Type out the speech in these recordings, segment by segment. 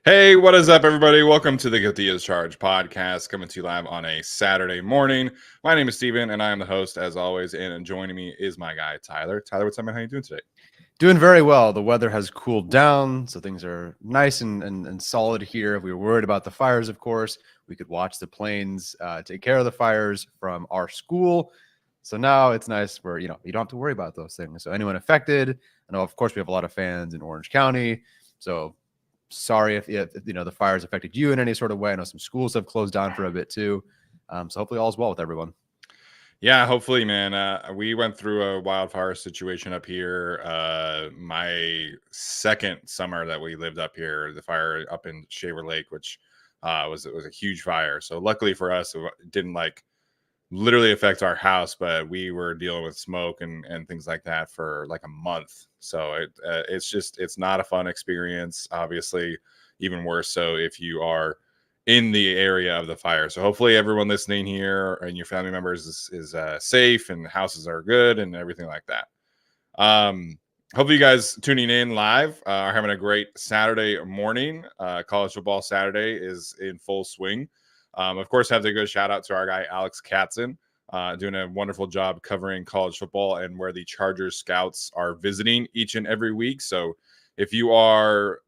Hey, what is up, everybody? Welcome to the Guilty as Charged podcast, coming to you live on a Saturday morning. My name is Steven, and I am the host, as always, and joining me is my guy, Tyler. Tyler, what's up, man? How you doing today? Doing very well. The weather has cooled down, so things are nice and solid here. If we were worried about the fires, of course, we could watch the planes take care of the fires from our school. So now it's nice where, you don't have to worry about those things. So anyone affected, I know, of course, we have a lot of fans in Orange County. So sorry if the fires affected you in any sort of way. I know some schools have closed down for a bit too. So hopefully all's well with everyone. Yeah, hopefully, man. We went through a wildfire situation up here. My second summer that we lived up here, the fire up in Shaver Lake, which was a huge fire. So luckily for us, it didn't literally affect our house, but we were dealing with smoke and things like that for like a month. So it's not a fun experience. Obviously, even worse so if you are in the area of the fire. So hopefully everyone listening here and your family members is safe and houses are good and everything like that. Hopefully you guys tuning in live are having a great Saturday morning. College football Saturday is in full swing. Of course, have to go shout out to our guy Alex Katzen, doing a wonderful job covering college football and where the Chargers scouts are visiting each and every week. So if you are,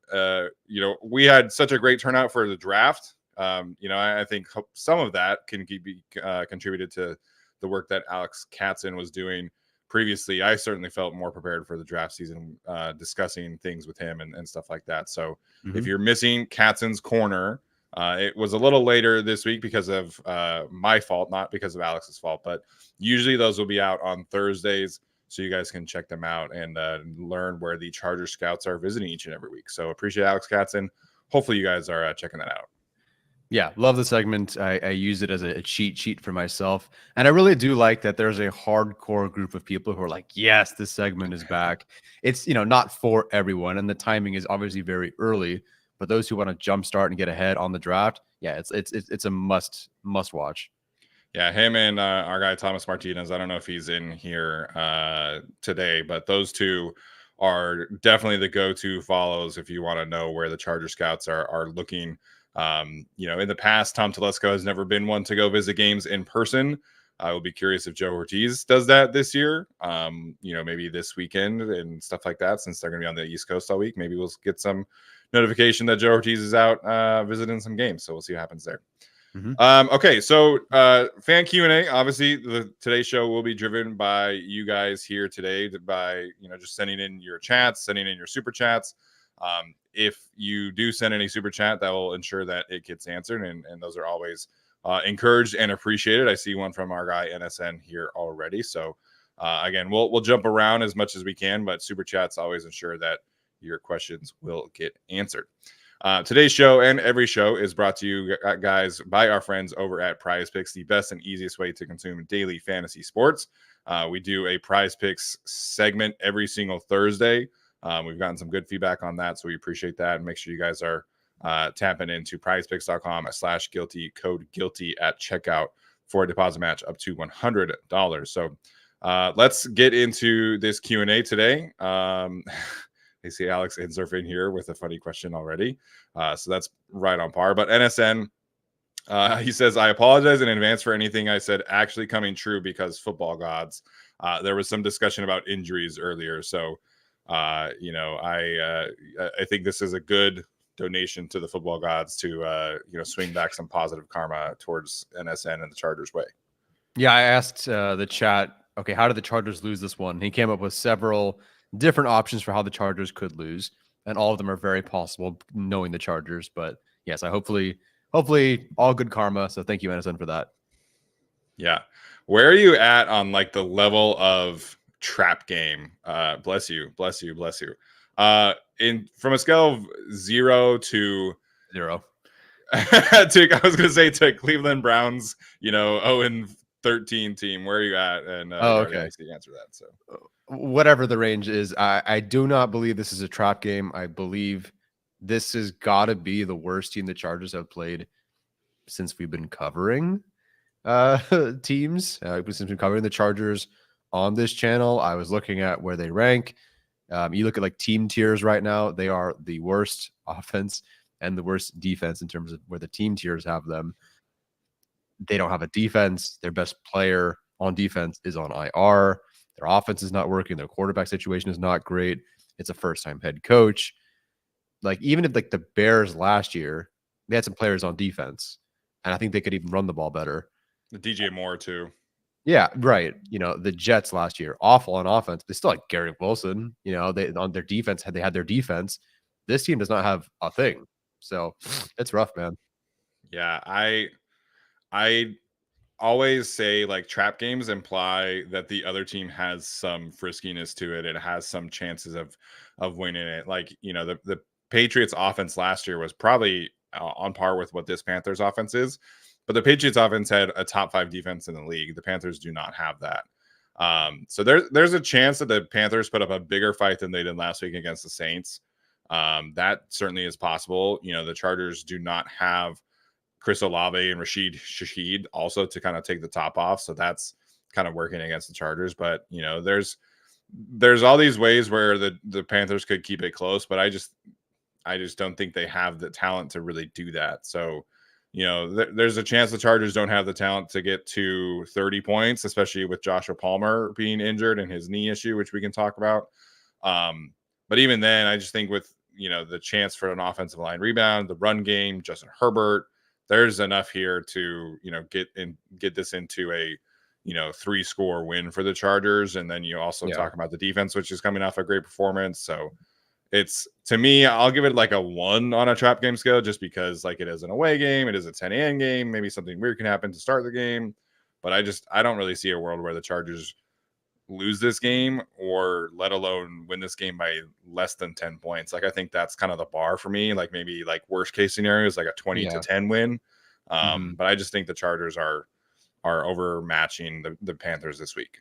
we had such a great turnout for the draft. I think some of that can be contributed to the work that Alex Katzen was doing previously. I certainly felt more prepared for the draft season, discussing things with him and stuff like that. So if you're missing Katzen's corner, it was a little later this week because of my fault, not because of Alex's fault, but usually those will be out on Thursdays. So you guys can check them out and learn where the Charger scouts are visiting each and every week. So appreciate Alex Katzen. Hopefully you guys are checking that out. Yeah, love the segment. I use it as a cheat sheet for myself. And I really do like that there's a hardcore group of people who are like, yes, this segment is back. It's, not for everyone. And the timing is obviously very early. But those who want to jumpstart and get ahead on the draft, yeah, it's a must watch. Yeah, him and our guy Thomas Martinez. I don't know if he's in here today, but those two are definitely the go-to follows if you want to know where the Charger scouts are looking. In the past, Tom Telesco has never been one to go visit games in person. I will be curious if Joe Ortiz does that this year. Maybe this weekend and stuff like that, since they're going to be on the East Coast all week. Maybe we'll get some notification that Joe Ortiz is out visiting some games. So we'll see what happens there. Okay, so fan Q&A. Obviously, today's show will be driven by you guys here today by just sending in your chats, sending in your super chats. If you do send any super chat, that will ensure that it gets answered, and those are always encouraged and appreciated. I see one from our guy NSN here already. So again, we'll jump around as much as we can, but super chats always ensure that your questions will get answered. Today's show and every show is brought to you guys by our friends over at Prize Picks, the best and easiest way to consume daily fantasy sports. We do a Prize Picks segment every single Thursday. We've gotten some good feedback on that, so we appreciate that. And make sure you guys are tapping into prizepicks.com/guilty, code guilty at checkout for a deposit match up to $100. So let's get into this Q&A today. I see Alex Insurf in here with a funny question already. So that's right on par. But NSN, he says, I apologize in advance for anything I said actually coming true because football gods. There was some discussion about injuries earlier. So, I think this is a good donation to the football gods to, swing back some positive karma towards NSN and the Chargers way. Yeah, I asked the chat, okay, how did the Chargers lose this one? He came up with several different options for how the Chargers could lose, and all of them are very possible knowing the Chargers. But yes, I hopefully all good karma. So thank you, NSN, for that. Yeah. Where are you at on the level of trap game? Bless you. From a scale of 0 to 0. I was gonna say to Cleveland Browns, 0-13 team. Where are you at? And okay, the answer that. So whatever the range is, I do not believe this is a trap game. I believe this has got to be the worst team the Chargers have played since we've been covering teams. Since we've been covering the Chargers on this channel. I was looking at where they rank. You look at team tiers right now, they are the worst offense and the worst defense in terms of where the team tiers have them. They don't have a defense. Their best player on defense is on IR. Their offense is not working. Their quarterback situation is not great. It's a first-time head coach. Like, even if like the Bears last year, they had some players on defense, and I think they could even run the ball better. The DJ Moore too. Yeah, right. You know, the Jets last year, awful on offense. They still like Garrett Wilson. You know, they on their defense had their defense. This team does not have a thing. So it's rough, man. Yeah, I always say like trap games imply that the other team has some friskiness to it. It has some chances of winning it. Like, you know, the Patriots offense last year was probably on par with what this Panthers offense is, but the Patriots offense had a top 5 defense in the league. The Panthers do not have that. So there's a chance that the Panthers put up a bigger fight than they did last week against the Saints. That certainly is possible. You know, the Chargers do not have Chris Olave and Rashid Shaheed also to kind of take the top off. So that's kind of working against the Chargers. But, you know, there's all these ways where the Panthers could keep it close, but I just don't think they have the talent to really do that. So, you know, there's a chance the Chargers don't have the talent to get to 30 points, especially with Joshua Palmer being injured and his knee issue, which we can talk about. But even then, I just think with, you know, the chance for an offensive line rebound, the run game, Justin Herbert, there's enough here to, you know, get this into a, you know, 3-score win for the Chargers. And then you also talk about the defense, which is coming off a great performance. So it's, to me, I'll give it like a 1 on a trap game scale, just because like it is an away game. It is a 10 a.m. game. Maybe something weird can happen to start the game. But I don't really see a world where the Chargers lose this game, or let alone win this game by less than 10 points. Like, I think that's kind of the bar for me. Like, maybe like worst case scenario is like a 20-10 win. But I just think the Chargers are overmatching the Panthers this week.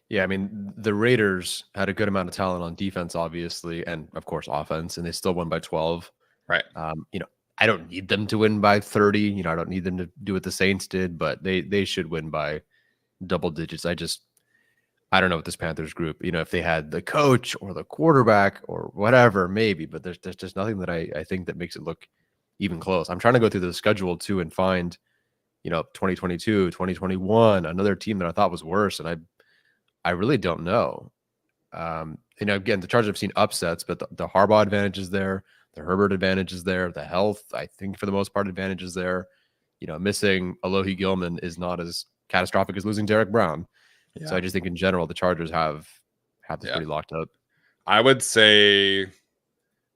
Yeah, I mean, the Raiders had a good amount of talent on defense, obviously, and of course offense, and they still won by 12. Right. You know, I don't need them to win by 30. You know, I don't need them to do what the Saints did, but they should win by double digits. I don't know what this Panthers group, you know, if they had the coach or the quarterback or whatever, maybe, but there's just nothing that I think that makes it look even close. I'm trying to go through the schedule too and find, you know, 2022, 2021, another team that I thought was worse. And I really don't know. You know, again, the Chargers have seen upsets, but the Harbaugh advantage is there. The Herbert advantage is there. The health, I think, for the most part, advantage is there. You know, missing Alohi Gilman is not as catastrophic as losing Derek Brown. Yeah. So I just think in general, the Chargers have this pretty locked up. I would say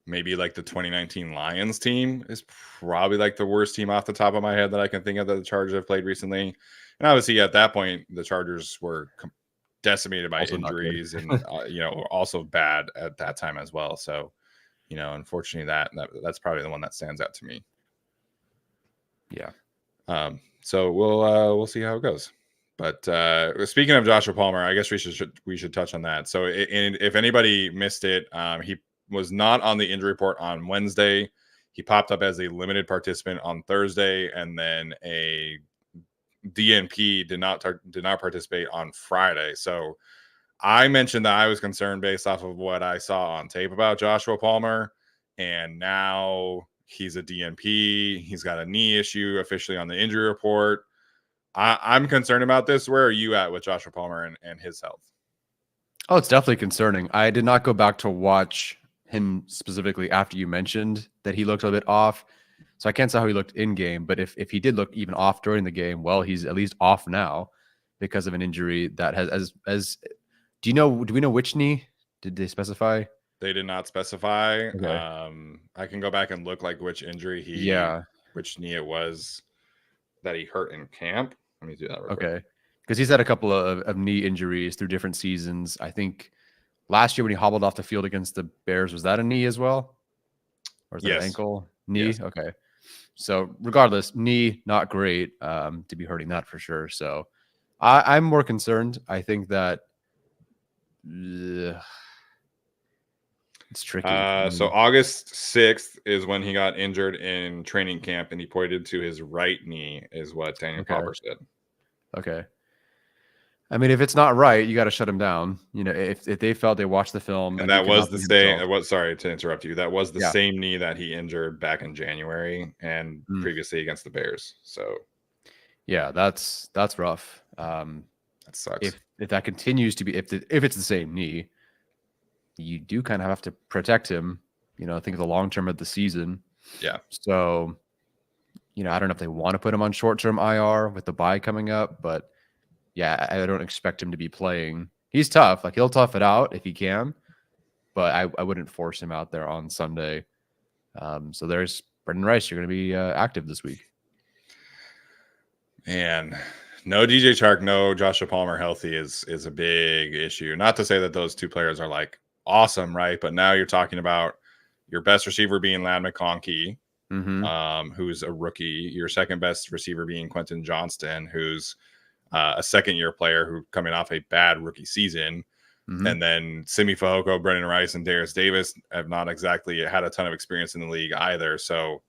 maybe like the 2019 Lions team is probably like the worst team off the top of my head that I can think of that the Chargers have played recently. And obviously at that point, the Chargers were decimated by also injuries and, you know, also bad at that time as well. So, you know, unfortunately that's probably the one that stands out to me. Yeah. So we'll see how it goes. But speaking of Joshua Palmer, I guess we should touch on that. So if anybody missed it, he was not on the injury report on Wednesday. He popped up as a limited participant on Thursday, and then a DNP did not participate on Friday. So I mentioned that I was concerned based off of what I saw on tape about Joshua Palmer, and now he's a DNP. He's got a knee issue officially on the injury report. I'm concerned about this. Where are you at with Joshua Palmer and his health? Oh, it's definitely concerning. I did not go back to watch him specifically after you mentioned that he looked a bit off. So I can't say how he looked in game, but if he did look even off during the game, well, he's at least off now because of an injury that has do we know which knee? Did they specify? They did not specify. Okay. I can go back and look like which injury which knee it was that he hurt in camp. Let me do that real quick. Because he's had a couple of knee injuries through different seasons. I think last year when he hobbled off the field against the Bears, was that a knee as well? Or is that an ankle? Knee? Yes. Okay. So regardless, knee, not great to be hurting that for sure. So I'm more concerned. I think that it's tricky. So August 6th is when he got injured in training camp, and he pointed to his right knee, is what Daniel Popper said. Okay. I mean, if it's not right, you got to shut him down. You know, if they felt they watched the film And he that could was not the be same. himself. Sorry to interrupt you. That was the Yeah. same knee that he injured back in January and Mm. previously against the Bears. So Yeah, that's rough. that sucks. If that continues to be if it's the same knee, you do kind of have to protect him. You know, I think of the long term of the season. Yeah. So, you know, I don't know if they want to put him on short term IR with the bye coming up, but yeah, I don't expect him to be playing. He's tough. Like he'll tough it out if he can, but I wouldn't force him out there on Sunday. So there's Brendan Rice. You're going to be active this week. And no DJ Chark, no Joshua Palmer healthy is a big issue. Not to say that those two players are like awesome, right? But now you're talking about your best receiver being Ladd McConkey, who's a rookie. Your second best receiver being Quentin Johnston, who's a second-year player who coming off a bad rookie season. And then Simi Fehoko, Brendan Rice, and Darius Davis have not exactly had a ton of experience in the league either. So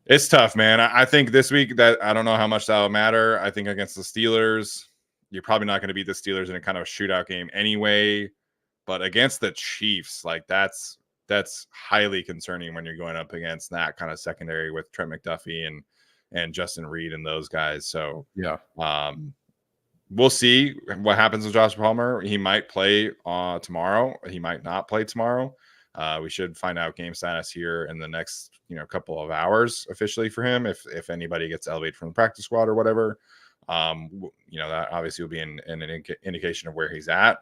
it's tough, man. I think this week that I don't know how much that will matter. I think against the Steelers, you're probably not going to beat the Steelers in a kind of shootout game anyway. But against the Chiefs, like that's highly concerning when you're going up against that kind of secondary with Trent McDuffie and Justin Reed and those guys. So yeah, we'll see what happens with Josh Palmer. He might play tomorrow. He might not play tomorrow. We should find out game status here in the next couple of hours officially for him. If anybody gets elevated from the practice squad or whatever, that obviously will be an indication of where he's at.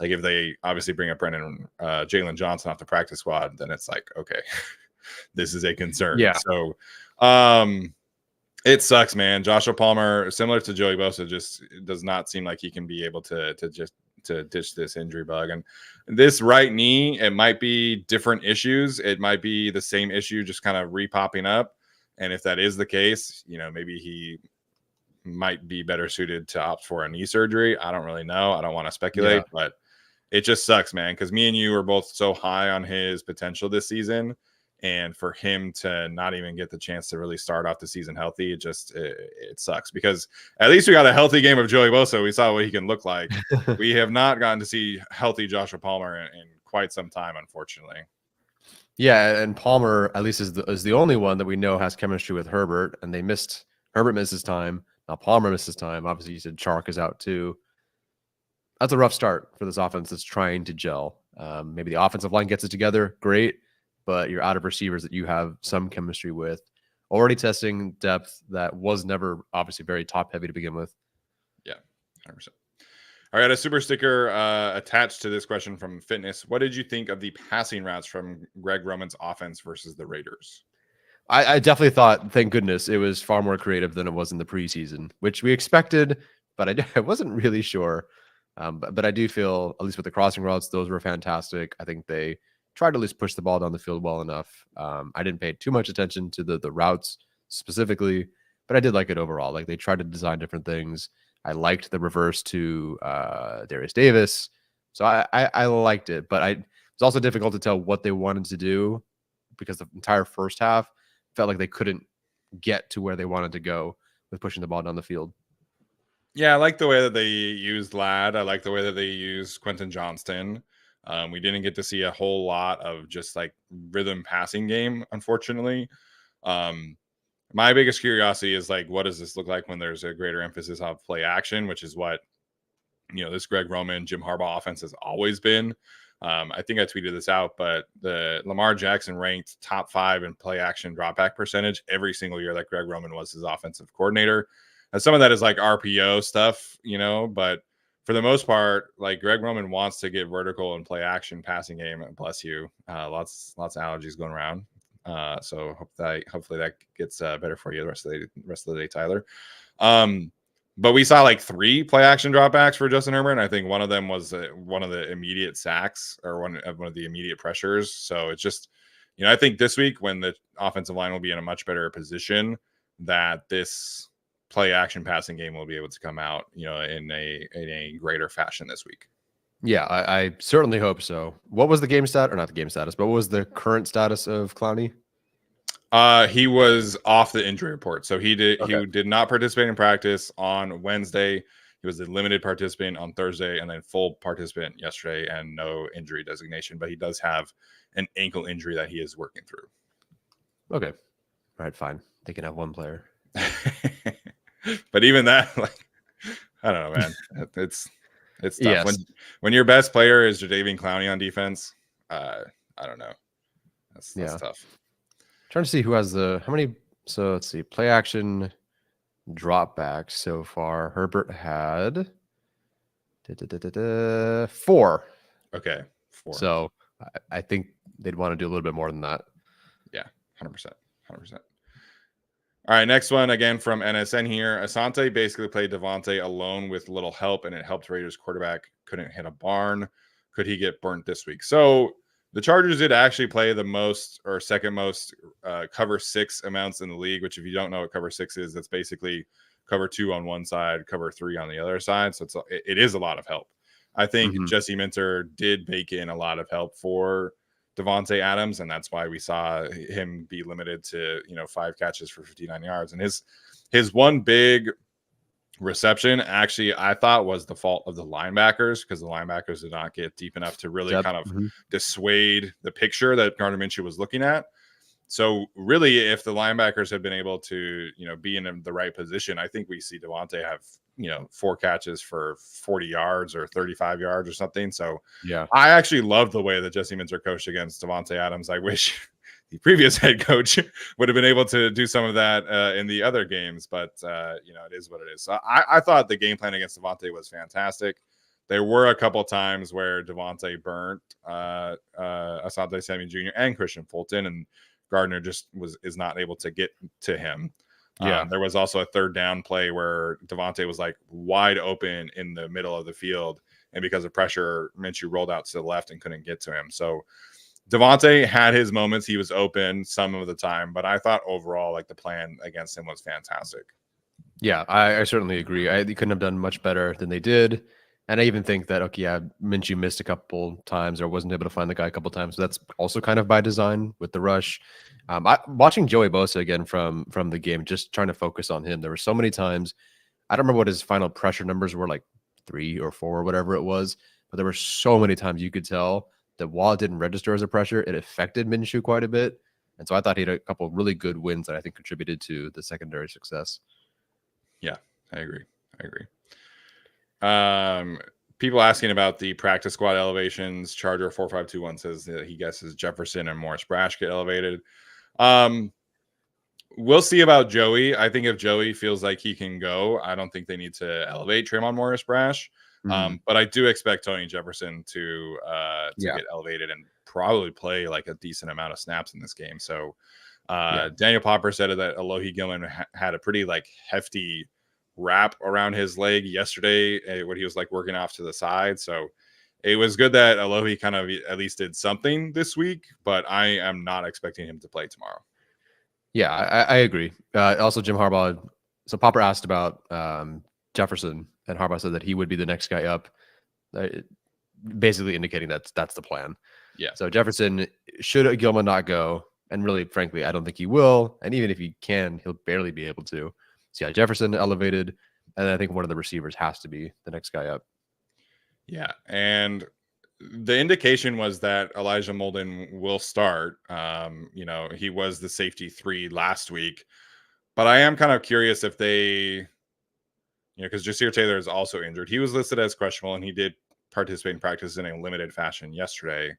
Like if they obviously bring up Jalen Johnson off the practice squad, then it's like, okay, this is a concern. Yeah. So it sucks, man. Joshua Palmer, similar to Joey Bosa, just does not seem like he can be able to ditch this injury bug. And this right knee, it might be different issues. It might be the same issue, just kind of re-popping up. And if that is the case, maybe he might be better suited to opt for a knee surgery. I don't really know. I don't want to speculate, but it just sucks, man. Because me and you are both so high on his potential this season. And for him to not even get the chance to really start off the season healthy, it sucks because at least we got a healthy game of Joey Bosa. We saw what he can look like. We have not gotten to see healthy Joshua Palmer in quite some time, unfortunately. Yeah, and Palmer at least is the only one that we know has chemistry with Herbert, and Herbert misses time. Now Palmer misses time. Obviously, you said Chark is out too. That's a rough start for this offense that's trying to gel. Maybe the offensive line gets it together, great. But you're out of receivers that you have some chemistry with. Already testing depth that was never obviously very top heavy to begin with. Yeah, 100%. All right, a super sticker attached to this question from Fitness. What did you think of the passing routes from Greg Roman's offense versus the Raiders? I definitely thought, thank goodness, it was far more creative than it was in the preseason, which we expected, but I wasn't really sure. But I do feel, at least with the crossing routes, those were fantastic. I think they tried to at least push the ball down the field well enough. I didn't pay too much attention to the routes specifically, but I did like it overall. Like they tried to design different things. I liked the reverse to Darius Davis. So I liked it, but it was also difficult to tell what they wanted to do because the entire first half felt like they couldn't get to where they wanted to go with pushing the ball down the field. Yeah, I like the way that they used Ladd. I like the way that they used Quentin Johnston. We didn't get to see a whole lot of just like rhythm passing game, unfortunately. My biggest curiosity is like, what does this look like when there's a greater emphasis on play action, which is what, this Greg Roman, Jim Harbaugh offense has always been. I think I tweeted this out, but the Lamar Jackson ranked top 5 in play action dropback percentage every single year that Greg Roman was his offensive coordinator. And some of that is like RPO stuff, but for the most part, like Greg Roman wants to get vertical and play action passing game. Bless you. Lots of allergies going around. So hopefully that gets better for you the rest of the day, Tyler. But we saw like 3 play action dropbacks for Justin Herbert. And I think one of them was one of the immediate sacks or one of the immediate pressures. So it's just, I think this week when the offensive line will be in a much better position, that this play action passing game will be able to come out, in a greater fashion this week. Yeah, I certainly hope so. What was the game stat, or not the game status, but what was the current status of Clowney? He was off the injury report, so he did not participate in practice on Wednesday. He was a limited participant on Thursday and then full participant yesterday and no injury designation, but he does have an ankle injury that he is working through. Okay. All right, fine. They can have one player. But even that, like, I don't know, man. It's tough. Yes. When your best player is Jadeveon Clowney on defense, I don't know. That's tough. Trying to see who has how many. So let's see. Play action drop back so far. Herbert had 4. Okay, 4. So I think they'd want to do a little bit more than that. Yeah, 100%. All right, next one again from NSN here. Asante basically played Devonte alone with little help, and it helped Raiders quarterback couldn't hit a barn. Could he get burnt this week? So the Chargers did actually play the most or second most cover 6 amounts in the league, which if you don't know what cover 6 is, that's basically cover 2 on one side, cover 3 on the other side. So it is a lot of help. I think Jesse Minter did bake in a lot of help for Devonte Adams, and that's why we saw him be limited to 5 catches for 59 yards. And his one big reception actually I thought was the fault of the linebackers, because the linebackers did not get deep enough to really kind of dissuade the picture that Gardner Minshew was looking at. So really, if the linebackers had been able to be in the right position, I think we see Devonte have 4 catches for 40 yards or 35 yards or something. So yeah, I actually love the way that Jesse Minter coached against Devonte Adams. I wish the previous head coach would have been able to do some of that in the other games, but it is what it is. So I thought the game plan against Devonte was fantastic. There were a couple times where Devonte burnt Asante Samuel Jr. and Christian Fulton, and Gardner just is not able to get to him. Yeah, there was also a third down play where Devonte was like wide open in the middle of the field, and because of pressure, Minshew rolled out to the left and couldn't get to him. So Devonte had his moments. He was open some of the time, but I thought overall, like, the plan against him was fantastic. Yeah, I certainly agree. They couldn't have done much better than they did. And I even think that, okay, yeah, Minshew missed a couple times or wasn't able to find the guy a couple times. So that's also kind of by design with the rush. Watching Joey Bosa again from the game, just trying to focus on him. There were so many times. I don't remember what his final pressure numbers were, like 3 or 4 or whatever it was. But there were so many times you could tell that while it didn't register as a pressure, it affected Minshew quite a bit. And so I thought he had a couple of really good wins that I think contributed to the secondary success. Yeah, I agree. People asking about the practice squad elevations. Charger 4521 says that he guesses Jefferson and Morris Brash get elevated. We'll see about Joey. I think if Joey feels like he can go, I don't think they need to elevate Tremont Morris Brash. But I do expect Tony Jefferson to get elevated and probably play like a decent amount of snaps in this game. So Daniel Popper said that Alohi Gilman had a pretty like hefty wrap around his leg yesterday when he was like working off to the side. So it was good that Alohi kind of at least did something this week, but I am not expecting him to play tomorrow. Yeah, I agree. Also, Jim Harbaugh. So Popper asked about Jefferson, and Harbaugh said that he would be the next guy up, basically indicating that's the plan. Yeah. So Jefferson, should Gilman not go, and really, frankly, I don't think he will. And even if he can, he'll barely be able to. So yeah, Jefferson elevated, and I think one of the receivers has to be the next guy up. Yeah, and the indication was that Elijah Molden will start. He was the safety 3 last week, but I am kind of curious if they, because Jasir Taylor is also injured. He was listed as questionable, and he did participate in practice in a limited fashion yesterday.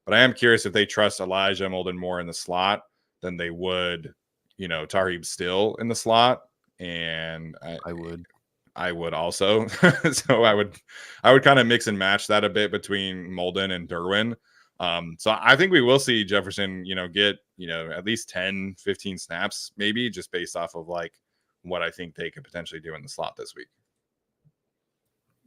But I am curious if they trust Elijah Molden more in the slot than they would, Tarheeb Still in the slot. And I would also. So I would kind of mix and match that a bit between Molden and Derwin. So I think we will see Jefferson, get, at least 10, 15 snaps, maybe, just based off of like what I think they could potentially do in the slot this week.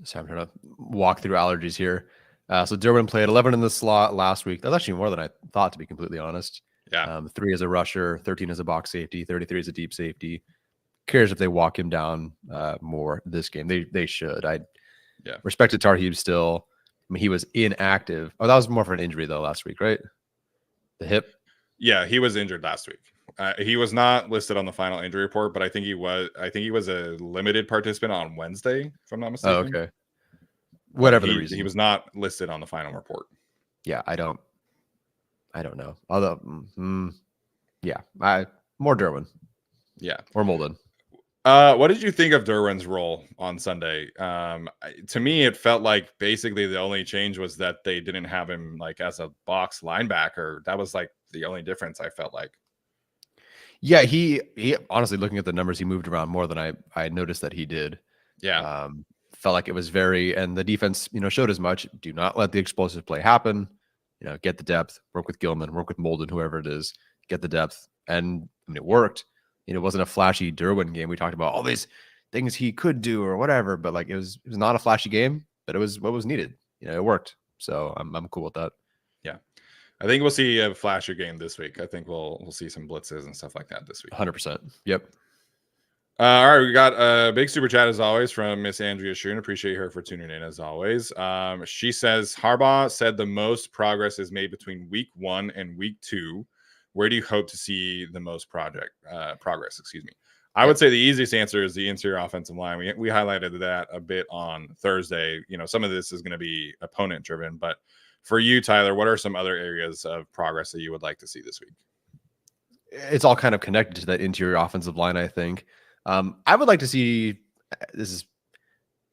So I'm trying to walk through allergies here. So Derwin played 11 in the slot last week. That's actually more than I thought, to be completely honest. Yeah. 3 as a rusher, 13 as a box safety, 33 as a deep safety. Cares if they walk him down more this game. They should. I respected Tarheeb Still. I mean, he was inactive. Oh, that was more for an injury though last week, right? The hip. Yeah, he was injured last week. He was not listed on the final injury report, but I think he was. I think he was a limited participant on Wednesday, if I'm not Oh, mistaken. okay. But Whatever the reason. he was not listed on the final report. Yeah, I don't know. Although, yeah, more Derwin. Yeah, or Molden. What did you think of Derwin's role on Sunday? To me, it felt like basically the only change was that they didn't have him like as a box linebacker. That was like the only difference I felt like. Yeah, he honestly, looking at the numbers, he moved around more than I noticed that he did. Yeah. Felt like it was and the defense, showed as much. Do not let the explosive play happen. Get the depth, work with Gilman, work with Molden, whoever it is, get the depth. And it worked. It wasn't a flashy Derwin game. We talked about all these things he could do or whatever, but like it was not a flashy game, but it was what was needed. It worked. So I'm cool with that. Yeah. I think we'll see a flasher game this week. I think we'll see some blitzes and stuff like that this week. 100%. Yep. All right, we got a big super chat as always from Miss Andrea Schoon. Appreciate her for tuning in as always. She says Harbaugh said the most progress is made between week 1 and week 2. Where do you hope to see the most progress? Excuse me. I would say the easiest answer is the interior offensive line. We highlighted that a bit on Thursday. Some of this is going to be opponent driven, but for you, Tyler, what are some other areas of progress that you would like to see this week? It's all kind of connected to that interior offensive line, I think. I would like to see, this is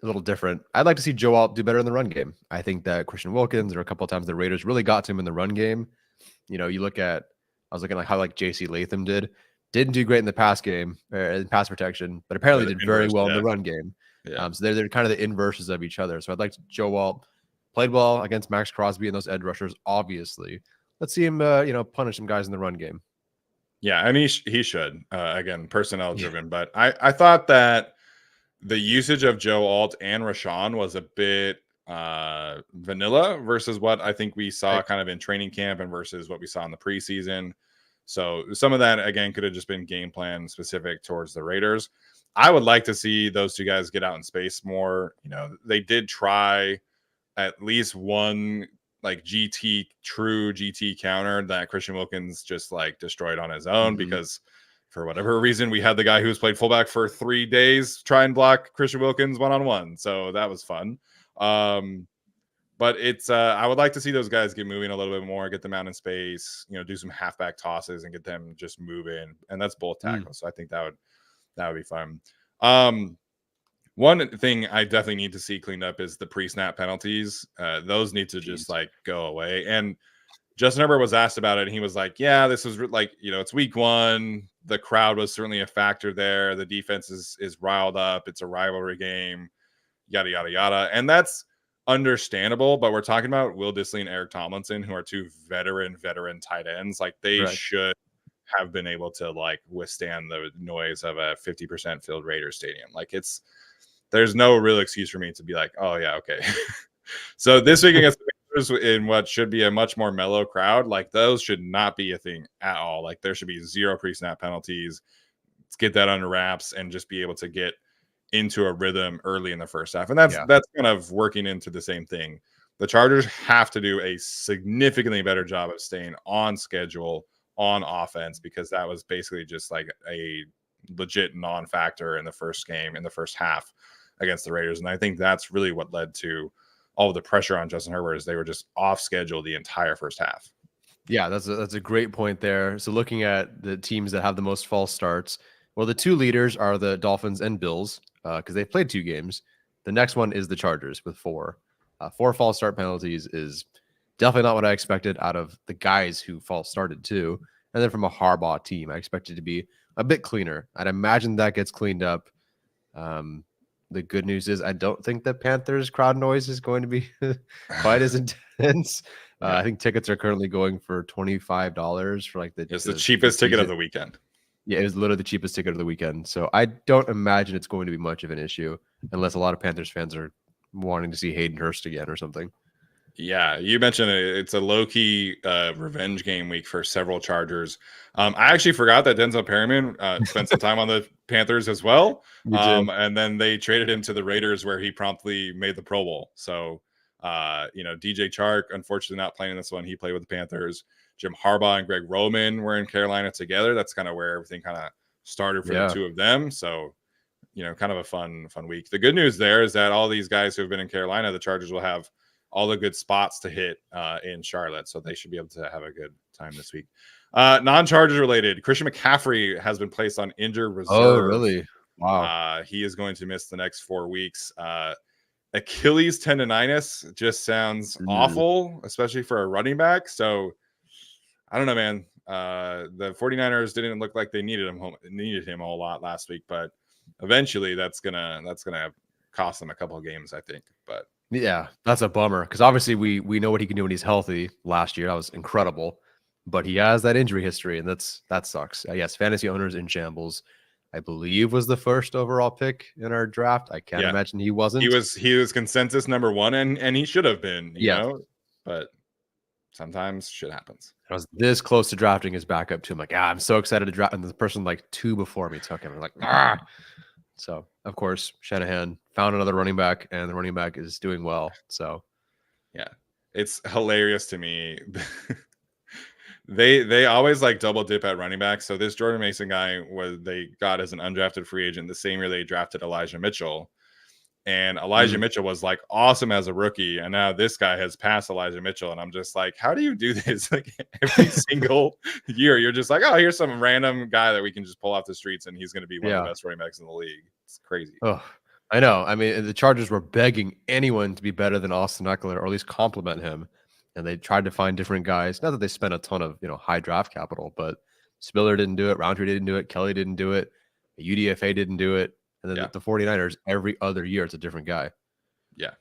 a little different. I'd like to see Joe Alt do better in the run game. I think that Christian Wilkins, or a couple of times the Raiders really got to him in the run game. You look at, I was looking at how like JC Latham didn't do great in the pass game, in pass protection, but apparently did very well in the run game. Yeah. So they're kind of the inverses of each other. So I'd like Joe Alt played well against Max Crosby and those edge rushers, obviously. Let's see him, punish some guys in the run game. Yeah, and he should. Again, personnel driven. But I thought that the usage of Joe Alt and Rashawn was a bit vanilla versus what I think we saw kind of in training camp and versus what we saw in the preseason. So some of that, again, could have just been game plan specific towards the Raiders. I would like to see those two guys get out in space more. They did try at least one like true GT counter that Christian Wilkins just like destroyed on his own because for whatever reason, we had the guy who's played fullback for 3 days try and block Christian Wilkins one-on-one. So that was fun. But it's I would like to see those guys get moving a little bit more, get them out in space, do some halfback tosses and get them just moving. And that's both tackles. So I think that would be fun. One thing I definitely need to see cleaned up is the pre-snap penalties. Those need to just like go away. And Justin Herbert was asked about it, and he was like, yeah, this was like, it's week 1. The crowd was certainly a factor there. The defense is riled up. It's a rivalry game, yada, yada, yada. And that's understandable, but we're talking about Will Dissly and Eric Tomlinson, who are two veteran tight ends. Like they should have been able to like withstand the noise of a 50% filled Raiders stadium. Like there's no real excuse for me to be like, oh yeah, okay. So this week against the Panthers in what should be a much more mellow crowd, like those should not be a thing at all. Like there should be 0 pre-snap penalties. Let's get that under wraps and just be able to get into a rhythm early in the first half. And that's kind of working into the same thing. The Chargers have to do a significantly better job of staying on schedule on offense, because that was basically just like a legit non-factor in the first game, in the first half against the Raiders. And I think that's really what led to all of the pressure on Justin Herbert, is they were just off schedule the entire first half. Yeah, that's a great point there. So looking at the teams that have the most false starts, well, the 2 leaders are the Dolphins and Bills, because they've played 2 games. The next one is the Chargers with 4. 4 false start penalties is definitely not what I expected out of the guys who false started too. And then from a Harbaugh team, I expected to be a bit cleaner. I'd imagine that gets cleaned up. The good news is I don't think the Panthers crowd noise is going to be quite as intense. I think tickets are currently going for $25 for like it's the cheapest ticket of the weekend. Yeah, it was literally the cheapest ticket of the weekend. So I don't imagine it's going to be much of an issue unless a lot of Panthers fans are wanting to see Hayden Hurst again or something. Yeah, you mentioned it's a low-key revenge game week for several Chargers. I actually forgot that Denzel Perryman spent some time on the Panthers as well. And then they traded him to the Raiders, where he promptly made the Pro Bowl. So, DJ Chark, unfortunately not playing in this one. He played with the Panthers. Jim Harbaugh and Greg Roman were in Carolina together. That's kind of where everything kind of started for the two of them. So, kind of a fun week. The good news there is that all these guys who have been in Carolina, the Chargers will have all the good spots to hit in Charlotte. So they should be able to have a good time this week. Non-Chargers related, Christian McCaffrey has been placed on injured reserve. Oh, really? Wow. He is going to miss the next 4 weeks. Achilles tendonitis just sounds awful, especially for a running back. So I don't know, man. The 49ers didn't look like they needed him a whole lot last week, but eventually that's gonna cost them a couple of games, I think. But yeah, that's a bummer because obviously we know what he can do when he's healthy. Last year that was incredible, but he has that injury history, and that sucks. Yes, fantasy owners in shambles. I believe was the first overall pick in our draft. I can't imagine he wasn't. He was consensus number 1, and he should have been. You know, but sometimes shit happens. I was this close to drafting his backup too. I'm like, I'm so excited to draft, and the person like 2 before me took him. I'm like, So of course Shanahan found another running back, and the running back is doing well. So yeah, it's hilarious to me. They always like double dip at running back. So this Jordan Mason guy they got as an undrafted free agent the same year they drafted Elijah Mitchell. And Elijah Mitchell was like awesome as a rookie. And now this guy has passed Elijah Mitchell. And I'm just like, how do you do this? Like every single year, you're just like, oh, here's some random guy that we can just pull off the streets, and he's going to be one of the best running backs in the league. It's crazy. Oh, I know. I mean, the Chargers were begging anyone to be better than Austin Eckler, or at least compliment him. And they tried to find different guys. Not that they spent a ton of high draft capital, but Spiller didn't do it. Roundtree didn't do it. Kelly didn't do it. UDFA didn't do it. And then the 49ers, every other year, it's a different guy. Yeah.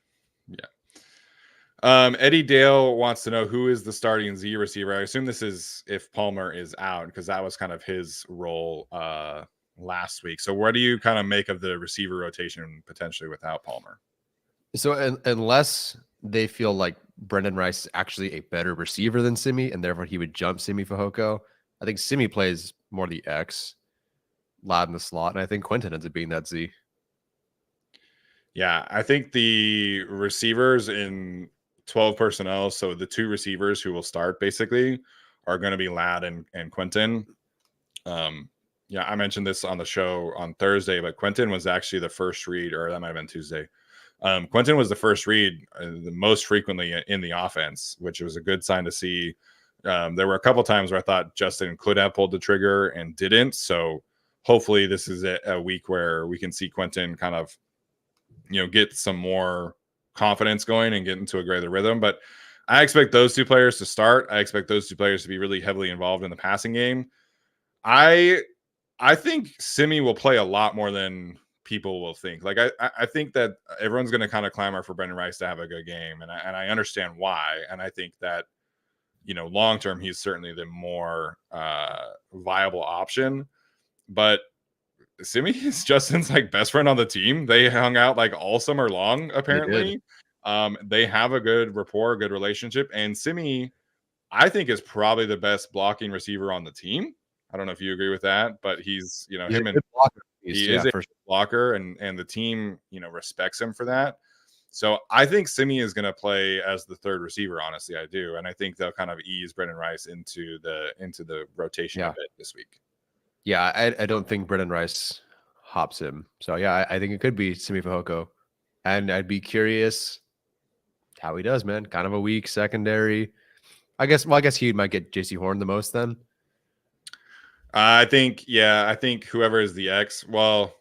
Eddie Dale wants to know who is the starting Z receiver. I assume this is if Palmer is out, because that was kind of his role last week. So what do you kind of make of the receiver rotation potentially without Palmer? So unless they feel like Brendan Rice is actually a better receiver than Simi, and therefore he would jump Simi Fehoko, I think Simi plays more the X, Ladd in the slot, and I think Quentin ends up being that Z. Yeah, I think the receivers in 12 personnel, so the 2 receivers who will start basically are going to be Ladd and Quentin. I mentioned this on the show on Thursday, but Quentin was actually the first read, or that might have been Tuesday. Quentin was the first read the most frequently in the offense, which was a good sign to see. There were a couple times where I thought Justin could have pulled the trigger and didn't. So hopefully this is a week where we can see Quentin kind of, get some more confidence going and get into a greater rhythm. But I expect those 2 players to start. I expect those 2 players to be really heavily involved in the passing game. I think Simi will play a lot more than people will think. Like I think that everyone's going to kind of clamor for Brendan Rice to have a good game, and I understand why. And I think that long term he's certainly the more viable option. But Simi is Justin's like best friend on the team. They hung out like all summer long. Apparently, they have a good rapport, good relationship, and Simi, I think, is probably the best blocking receiver on the team. I don't know if you agree with that, but he's him and he is a blocker, and the team respects him for that. So I think Simi is going to play as the third receiver. Honestly, I do, and I think they'll kind of ease Brendan Rice into the rotation a bit this week. Yeah, I don't think Brendan Rice hops him. So yeah, I think it could be Simi Fehoko, and I'd be curious how he does, man. Kind of a weak secondary. I guess he might get JC Horn the most then. I think whoever is the X. Well,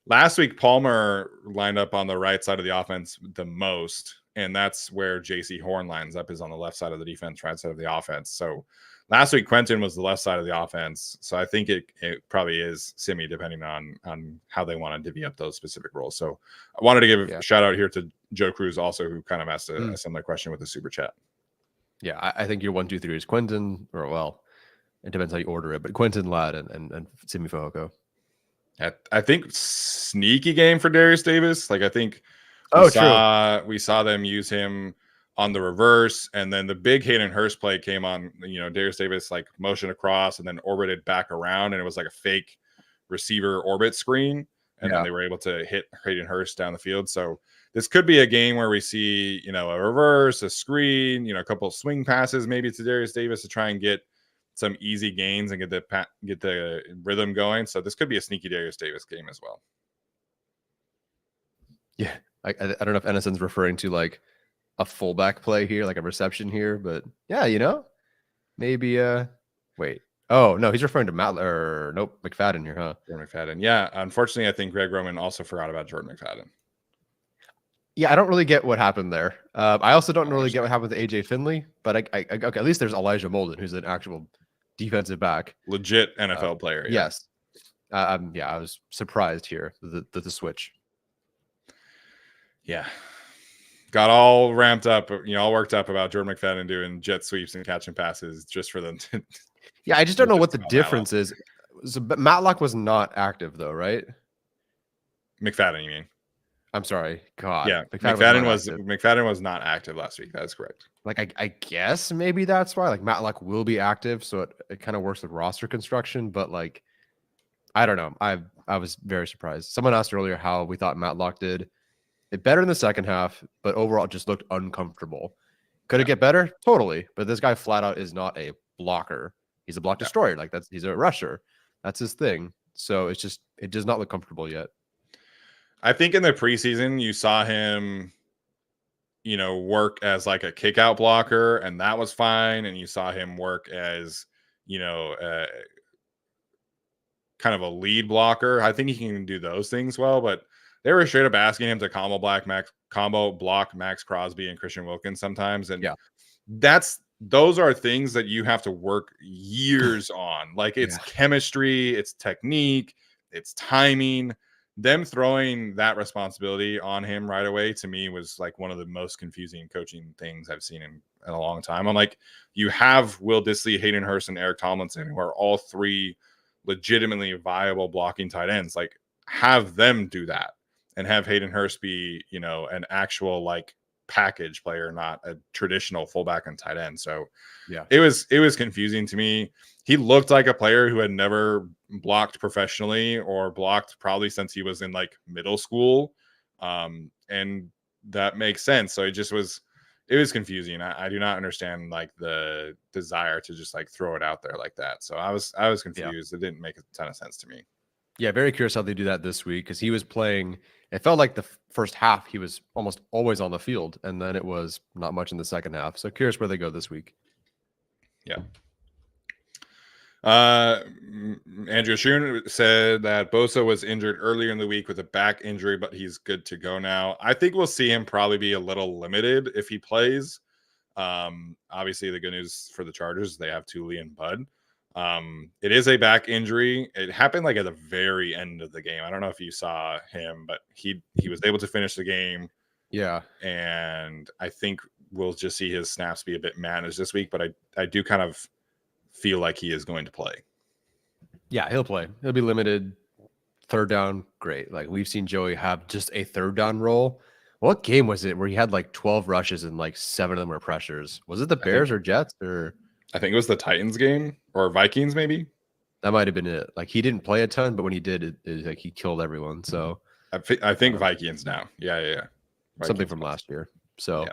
last week Palmer lined up on the right side of the offense the most, and that's where JC Horn lines up, is on the left side of the defense, right side of the offense. So last week Quentin was the left side of the offense. So I think it probably is Simi, depending on how they want to divvy up those specific roles. So I wanted to give a shout out here to Joe Cruz also, who kind of asked a similar question with the super chat. Yeah, I think your 1, 2, 3 is Quentin, or well, it depends how you order it, but Quentin, Ladd, and Simi Fehoko. I think sneaky game for Darius Davis. Like I think we saw them use him on the reverse, and then the big Hayden Hurst play came on. Darius Davis like motioned across and then orbited back around, and it was like a fake receiver orbit screen, and then they were able to hit Hayden Hurst down the field. So this could be a game where we see, a reverse, a screen, a couple of swing passes, maybe to Darius Davis to try and get some easy gains and get the rhythm going. So this could be a sneaky Darius Davis game as well. Yeah, I don't know if Ennison's referring to like a fullback play here, like a reception here, but yeah, maybe. Wait. Oh no, he's referring to McFadden here, huh? Jordan McFadden. Yeah, unfortunately, I think Greg Roman also forgot about Jordan McFadden. Yeah, I don't really get what happened there. I also don't really get what happened to AJ Finley, but okay, at least there's Elijah Molden, who's an actual defensive back, legit NFL player. Yeah. Yes. I was surprised here the switch. Yeah. Got all ramped up, all worked up about Jordan McFadden doing jet sweeps and catching passes just for them to. Yeah, I just don't know what the difference is. So, but Matlock was not active though, right? McFadden, you mean? I'm sorry. God. Yeah, McFadden was not active last week. That is correct. Like I guess maybe that's why. Like Matlock will be active, so it kind of works with roster construction, but like I don't know. I was very surprised. Someone asked earlier how we thought Matlock did it better in the second half, but overall it just looked uncomfortable. Could it get better? Totally. But this guy flat out is not a blocker. He's a block destroyer. Like he's a rusher. That's his thing. So it does not look comfortable yet. I think in the preseason you saw him, work as like a kick out blocker, and that was fine. And you saw him work as, kind of a lead blocker. I think he can do those things well, but they were straight up asking him to combo block Max Crosby and Christian Wilkins sometimes. And those are things that you have to work years on. Like it's chemistry, it's technique, it's timing. Them throwing that responsibility on him right away to me was like one of the most confusing coaching things I've seen in a long time. I'm like, you have Will Dissly, Hayden Hurst, and Eric Tomlinson, who are all three legitimately viable blocking tight ends. Like, have them do that and have Hayden Hurst be, an actual like package player, not a traditional fullback and tight end. So it was confusing to me. He looked like a player who had never blocked professionally or blocked probably since he was in like middle school. And that makes sense. So it was confusing. I do not understand like the desire to just like throw it out there like that. So I was confused. It didn't make a ton of sense to me. Yeah, very curious how they do that this week because he was playing. It felt like the first half he was almost always on the field, and then it was not much in the second half. So curious where they go this week. Yeah. Andrew Schoen said that Bosa was injured earlier in the week with a back injury, but he's good to go now. I think we'll see him probably be a little limited if he plays. Obviously, the good news for the Chargers, they have Thule and Bud. It is a back injury. It happened like at the very end of the game. I don't know if you saw him, but he was able to finish the game. Yeah. And I think we'll just see his snaps be a bit managed this week, but I do kind of feel like he is going to play. Yeah, he'll play. He'll be limited. Third down, great. Like we've seen Joey have just a third down role. What game was it where he had like 12 rushes and like 7 of them were pressures? Was it the Bears or Jets or? I think it was the Titans game or Vikings, maybe. That might have been it. Like he didn't play a ton, but when he did, it like he killed everyone. So I think Vikings now. Yeah. Something from last year. So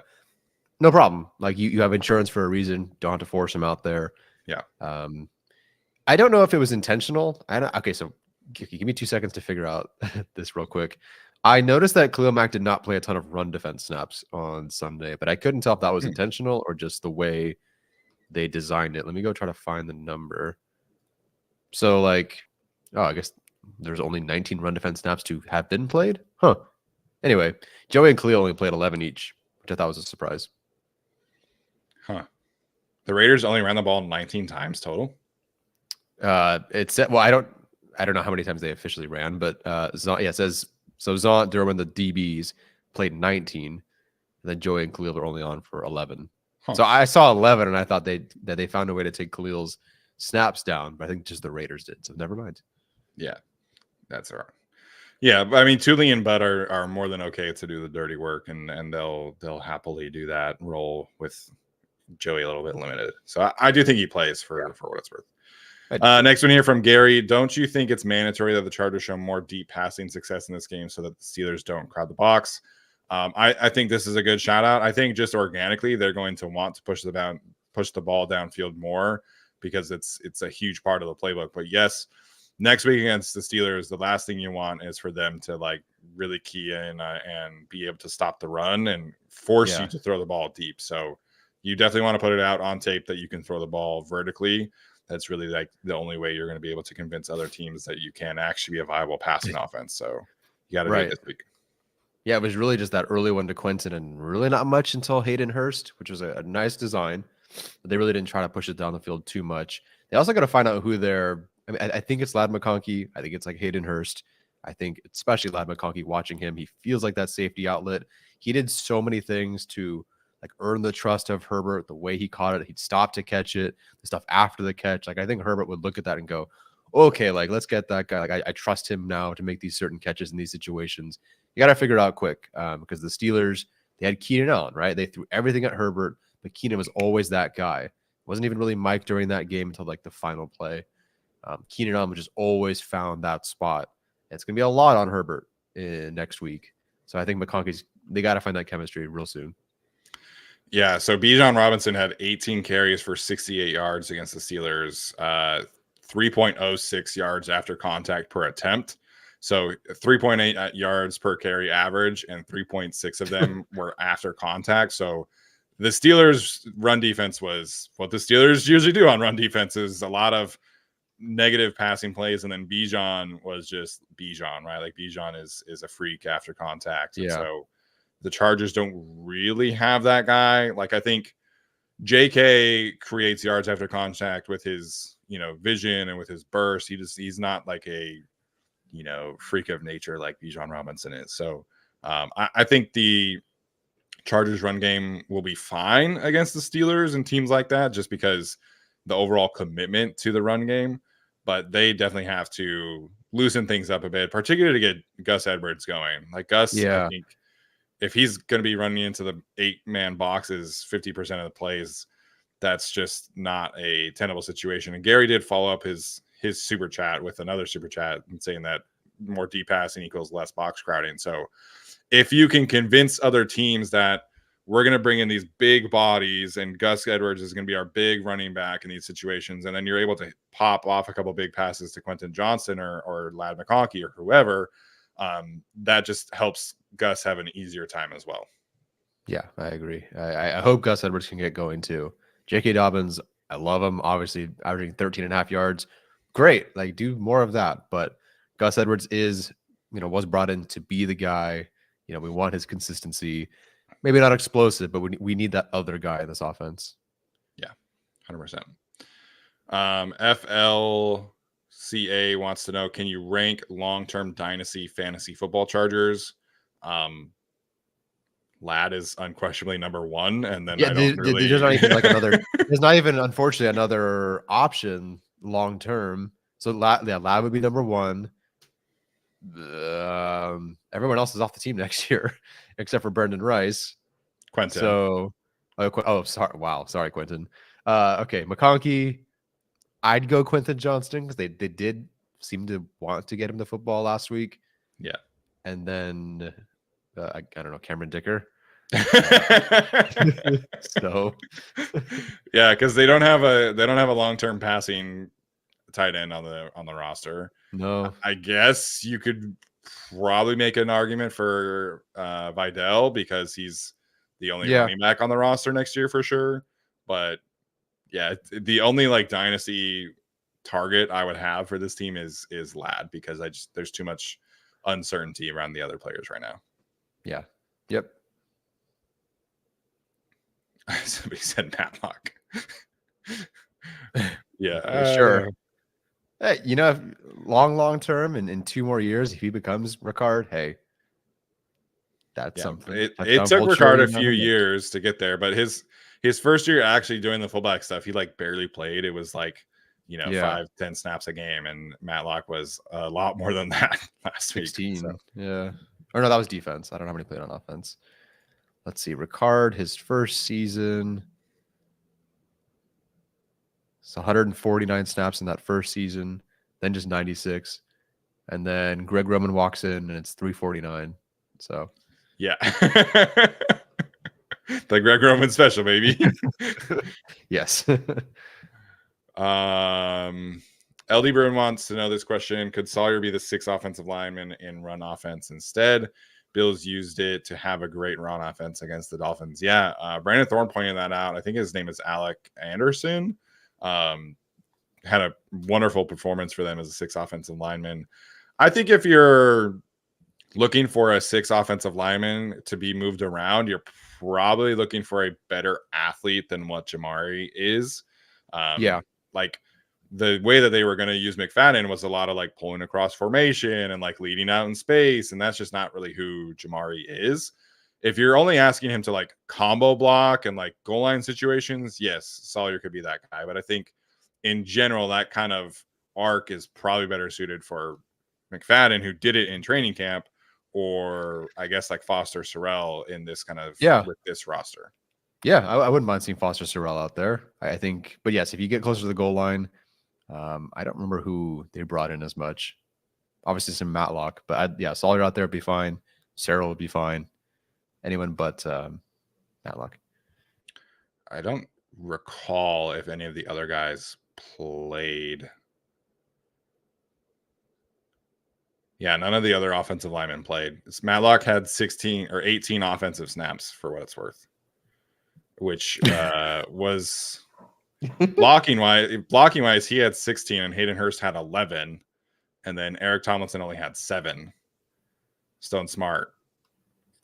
no problem. Like you have insurance for a reason. Don't have to force him out there. Yeah. I don't know if it was intentional. Okay, so give me 2 seconds to figure out this real quick. I noticed that Khalil Mack did not play a ton of run defense snaps on Sunday, but I couldn't tell if that was intentional or just the way they designed it. Let me go try to find the number. So I guess there's only 19 run defense snaps to have been played. Huh. Anyway, Joey and Khalil only played 11 each, which I thought was a surprise. Huh. The Raiders only ran the ball 19 times total. It said, well, I don't know how many times they officially ran, but it says so. Zont, Derwin, the DBs played 19, and then Joey and Khalil were only on for 11. Huh. So I saw 11, and I thought that they found a way to take Khalil's snaps down, but I think just the Raiders did. So never mind. Yeah, that's all right. Yeah, I mean, Thule and Bud are more than okay to do the dirty work, and they'll happily do that role with Joey a little bit limited. So I do think he plays for what it's worth. Next one here from Gary. Don't you think it's mandatory that the Chargers show more deep passing success in this game so that the Steelers don't crowd the box? I think this is a good shout out. I think just organically they're going to want to push the ball downfield more because it's a huge part of the playbook. But yes, next week against the Steelers, the last thing you want is for them to like really key in and be able to stop the run and force you to throw the ball deep. So you definitely want to put it out on tape that you can throw the ball vertically. That's really like the only way you're going to be able to convince other teams that you can actually be a viable passing offense. So you got to do it this week. Yeah, it was really just that early one to Quentin and really not much until Hayden Hurst, which was a nice design. But they really didn't try to push it down the field too much. They also got to find out who they're – I mean, I think it's Ladd McConkey. I think it's like Hayden Hurst. I think especially Ladd McConkey, watching him, he feels like that safety outlet. He did so many things to like earn the trust of Herbert, the way he caught it. He'd stop to catch it, the stuff after the catch. Like I think Herbert would look at that and go, okay, like let's get that guy. Like I trust him now to make these certain catches in these situations. You got to figure it out quick because the Steelers, they had Keenan Allen, right? They threw everything at Herbert, but Keenan was always that guy. It wasn't even really Mike during that game until like the final play. Keenan Allen just always found that spot. It's going to be a lot on Herbert next week. So I think they got to find that chemistry real soon. Yeah, so Bijan Robinson had 18 carries for 68 yards against the Steelers, 3.06 yards after contact per attempt. So 3.8 yards per carry average, and 3.6 of them were after contact. So the Steelers' run defense was what the Steelers usually do on run defense, is a lot of negative passing plays, and then Bijan was just Bijan, right? Like Bijan is a freak after contact. And so the Chargers don't really have that guy. Like I think JK creates yards after contact with his, vision and with his burst. He's not like a, freak of nature like Bijan Robinson is. So I think the Chargers run game will be fine against the Steelers and teams like that, just because the overall commitment to the run game, but they definitely have to loosen things up a bit, particularly to get Gus Edwards going. Like Gus, I think if he's going to be running into the 8-man boxes 50% of the plays, that's just not a tenable situation. And Gary did follow up his super chat with another super chat and saying that more deep passing equals less box crowding. So if you can convince other teams that we're going to bring in these big bodies and Gus Edwards is going to be our big running back in these situations, and then you're able to pop off a couple big passes to Quentin Johnston or Ladd McConkey or whoever, that just helps Gus have an easier time as well. Yeah, I agree. I hope Gus Edwards can get going too. J.K. Dobbins, I love him. Obviously, averaging 13.5 yards. Great. Like, do more of that. But Gus Edwards was brought in to be the guy. We want his consistency. Maybe not explosive, but we need that other guy in this offense. Yeah, 100%. FLCA wants to know, can you rank long-term dynasty fantasy football Chargers? Ladd is unquestionably number one, and then there's not even like another. There's not even, unfortunately, another option long term. So Ladd would be number one. Everyone else is off the team next year, except for Brendan Rice. Quentin. So, sorry. Wow, sorry, Quentin. Okay, McConkey. I'd go Quentin Johnston because they did seem to want to get him the football last week. Yeah, and then I don't know, Cameron Dicker. So yeah, because they don't have a long-term passing tight end on the roster. No, I guess you could probably make an argument for Vidal because he's the only running back on the roster next year for sure. But yeah, the only like dynasty target I would have for this team is Ladd, because there's too much uncertainty around the other players right now. Yeah. Yep. Somebody said Matlock. Yeah, sure. Hey, long term, and in 2 more years, if he becomes Ricard, hey, that's something. It took Ricard a few years to get there, but his first year actually doing the fullback stuff, he like barely played. It was like 5-10 snaps a game, and Matlock was a lot more than that last 16. week. So. Yeah. Or no, that was defense. I don't know how many played on offense. Let's see. Ricard, his first season. It's 149 snaps in that first season, then just 96. And then Greg Roman walks in and it's 349. So Yeah. The Greg Roman special, baby. Yes. LD Bruin wants to know this question. Could Sawyer be the 6th offensive lineman in run offense instead? Bills used it to have a great run offense against the Dolphins. Yeah, Brandon Thorne pointed that out. I think his name is Alec Anderson. Had a wonderful performance for them as a 6th offensive lineman. I think if you're looking for a 6th offensive lineman to be moved around, you're probably looking for a better athlete than what Jamari is. Yeah. Like the way that they were going to use Mcfaden was a lot of like pulling across formation and like leading out in space. And that's just not really who Jamari is. If you're only asking him to like combo block and like goal line situations, yes, Sawyer could be that guy. But I think in general, that kind of arc is probably better suited for Mcfaden, who did it in training camp, or I guess like Foster Sorrell in this kind of with this roster. Yeah, I wouldn't mind seeing Foster Sorrell out there. I think, but yes, if you get closer to the goal line, I don't remember who they brought in as much. Obviously, some Matlock, but yeah, Sawyer out there would be fine. Sarah would be fine. Anyone but Matlock. I don't recall if any of the other guys played. Yeah, none of the other offensive linemen played. Matlock had 16 or 18 offensive snaps for what it's worth, which was blocking wise, he had 16 and Hayden Hurst had 11. And then Eric Tomlinson only had 7. Stone Smart,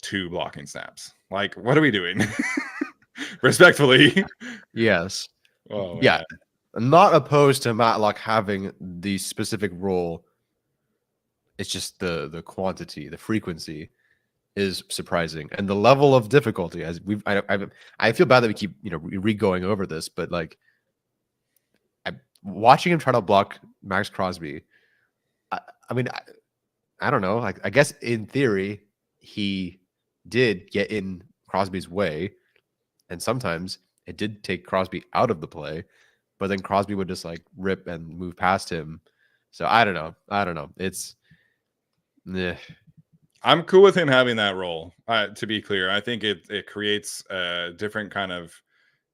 2 blocking snaps. Like, what are we doing? Respectfully. Yes. Oh, yeah. Man. I'm not opposed to Matlock having the specific role. It's just the quantity, the frequency is surprising, and the level of difficulty. As I feel bad that we keep re-going over this, but like watching him try to block Max Crosby. I mean, I don't know. I guess in theory he did get in Crosby's way, and sometimes it did take Crosby out of the play, but then Crosby would just like rip and move past him. So I don't know. It's. I'm cool with him having that role. To be clear, I think it creates a different kind of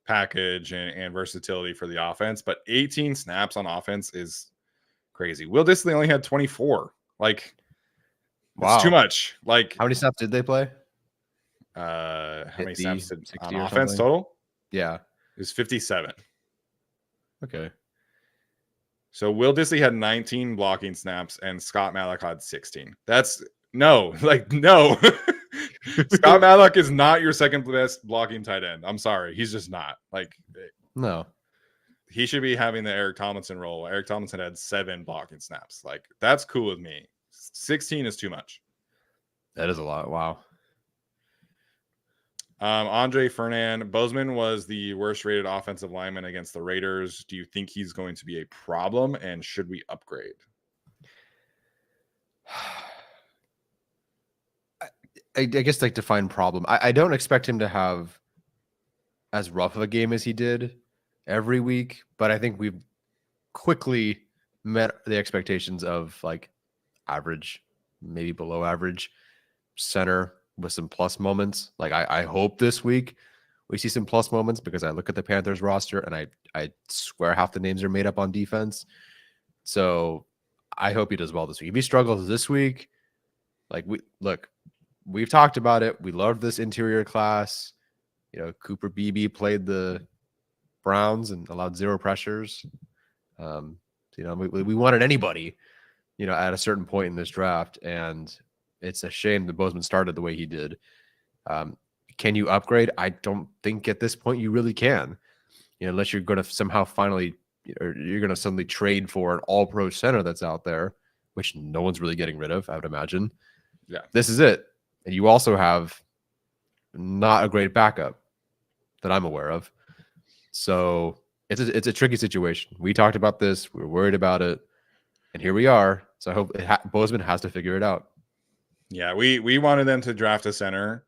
package and versatility for the offense. But 18 snaps on offense is crazy. Will Dissly only had 24. Like, wow, it's too much. Like, how many snaps did they play? How many snaps did on offense something? Total? Yeah, it was 57. Okay. So Will Dissly had 19 blocking snaps and Scott Matlock had 16. That's no. Scott Matlock is not your second best blocking tight end. I'm sorry. He's just not. Like, no. He should be having the Eric Tomlinson role. Eric Tomlinson had 7 blocking snaps. Like, that's cool with me. 16 is too much. That is a lot. Wow. Andre Fernand, Bozeman was the worst rated offensive lineman against the Raiders. Do you think he's going to be a problem, and should we upgrade? I guess like define problem. I don't expect him to have as rough of a game as he did every week, but I think we've quickly met the expectations of like average, maybe below average center with some plus moments. Like I hope this week we see some plus moments, because I look at the Panthers roster and I swear half the names are made up on defense. So I hope he does well this week. If he struggles this week, like we've talked about it. We loved this interior class. Cooper Beebe played the Browns and allowed 0 pressures. We wanted anybody, at a certain point in this draft, and it's a shame that Bozeman started the way he did. Can you upgrade? I don't think at this point you really can, unless you're going to somehow finally, or you're going to suddenly trade for an all-pro center that's out there, which no one's really getting rid of, I would imagine. Yeah, this is it. And you also have not a great backup that I'm aware of. So it's a tricky situation. We talked about this. We were worried about it. And here we are. So I hope Bozeman has to figure it out. Yeah, we wanted them to draft a center.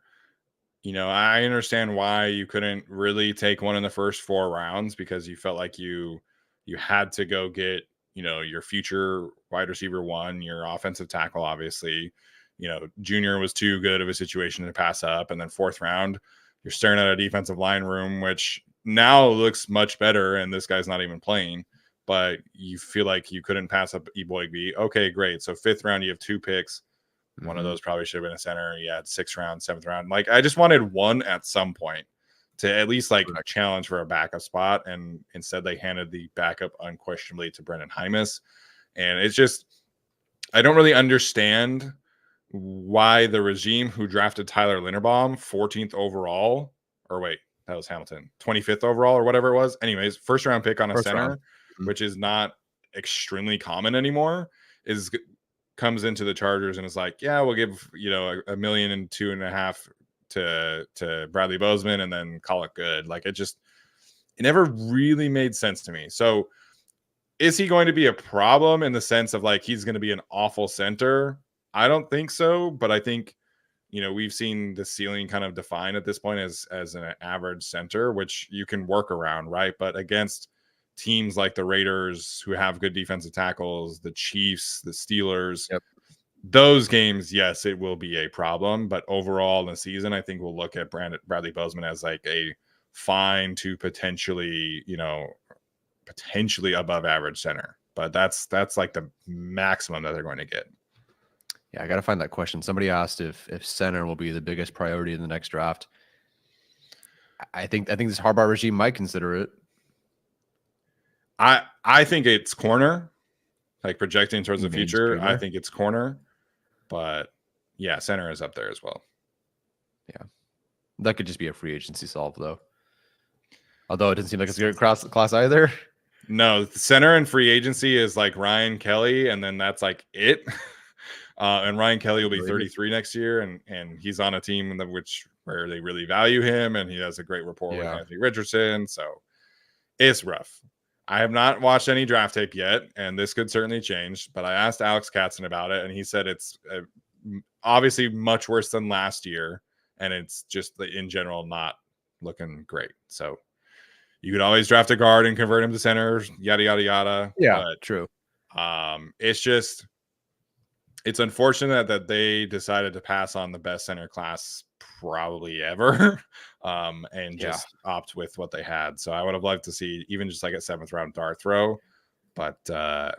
I understand why you couldn't really take one in the first 4 rounds, because you felt like you had to go get, your future wide receiver 1, your offensive tackle, obviously. Junior was too good of a situation to pass up. And then 4th round, you're staring at a defensive line room, which now looks much better. And this guy's not even playing, but you feel like you couldn't pass up Eboigbe. Okay, great. So 5th round, you have 2 picks. One of those probably should have been a center. You had 6th round, 7th round. Like, I just wanted one at some point to at least challenge for a backup spot. And instead they handed the backup unquestionably to Brendan Hymas. And it's just, I don't really understand why the regime who drafted Tyler Linderbaum 14th overall, or wait, that was Hamilton, 25th overall or whatever it was. Anyways, 1st round pick on a center, which is not extremely common anymore, comes into the Chargers and is like, yeah, we'll give, $1.5 million and 2.5 to Bradley Bozeman and then call it good. Like, it never really made sense to me. So is he going to be a problem in the sense of like, he's going to be an awful center? I don't think so, but I think, we've seen the ceiling kind of defined at this point as an average center, which you can work around, right? But against teams like the Raiders who have good defensive tackles, the Chiefs, the Steelers, those games, yes, it will be a problem. But overall in the season, I think we'll look at Bradley Bozeman as like a fine to potentially above average center. But that's like the maximum that they're going to get. Yeah, I got to find that question. Somebody asked if center will be the biggest priority in the next draft. I think this Harbaugh regime might consider it. I think it's corner, like projecting towards the future. Streamer. I think it's corner, but yeah, center is up there as well. Yeah, that could just be a free agency solve though. Although it doesn't seem like it's a good class either. No, center and free agency is like Ryan Kelly, and then that's like it. And Ryan Kelly will be 33 next year, and he's on a team where they really value him, and he has a great rapport with Anthony Richardson. So it's rough. I have not watched any draft tape yet, and this could certainly change. But I asked Alex Katzen about it, and he said it's obviously much worse than last year, and it's just in general not looking great. So you could always draft a guard and convert him to center, yada yada yada. Yeah, but true. It's unfortunate that they decided to pass on the best center class probably ever and just opt with what they had. So I would have liked to see even just like a 7th round dart throw. But, I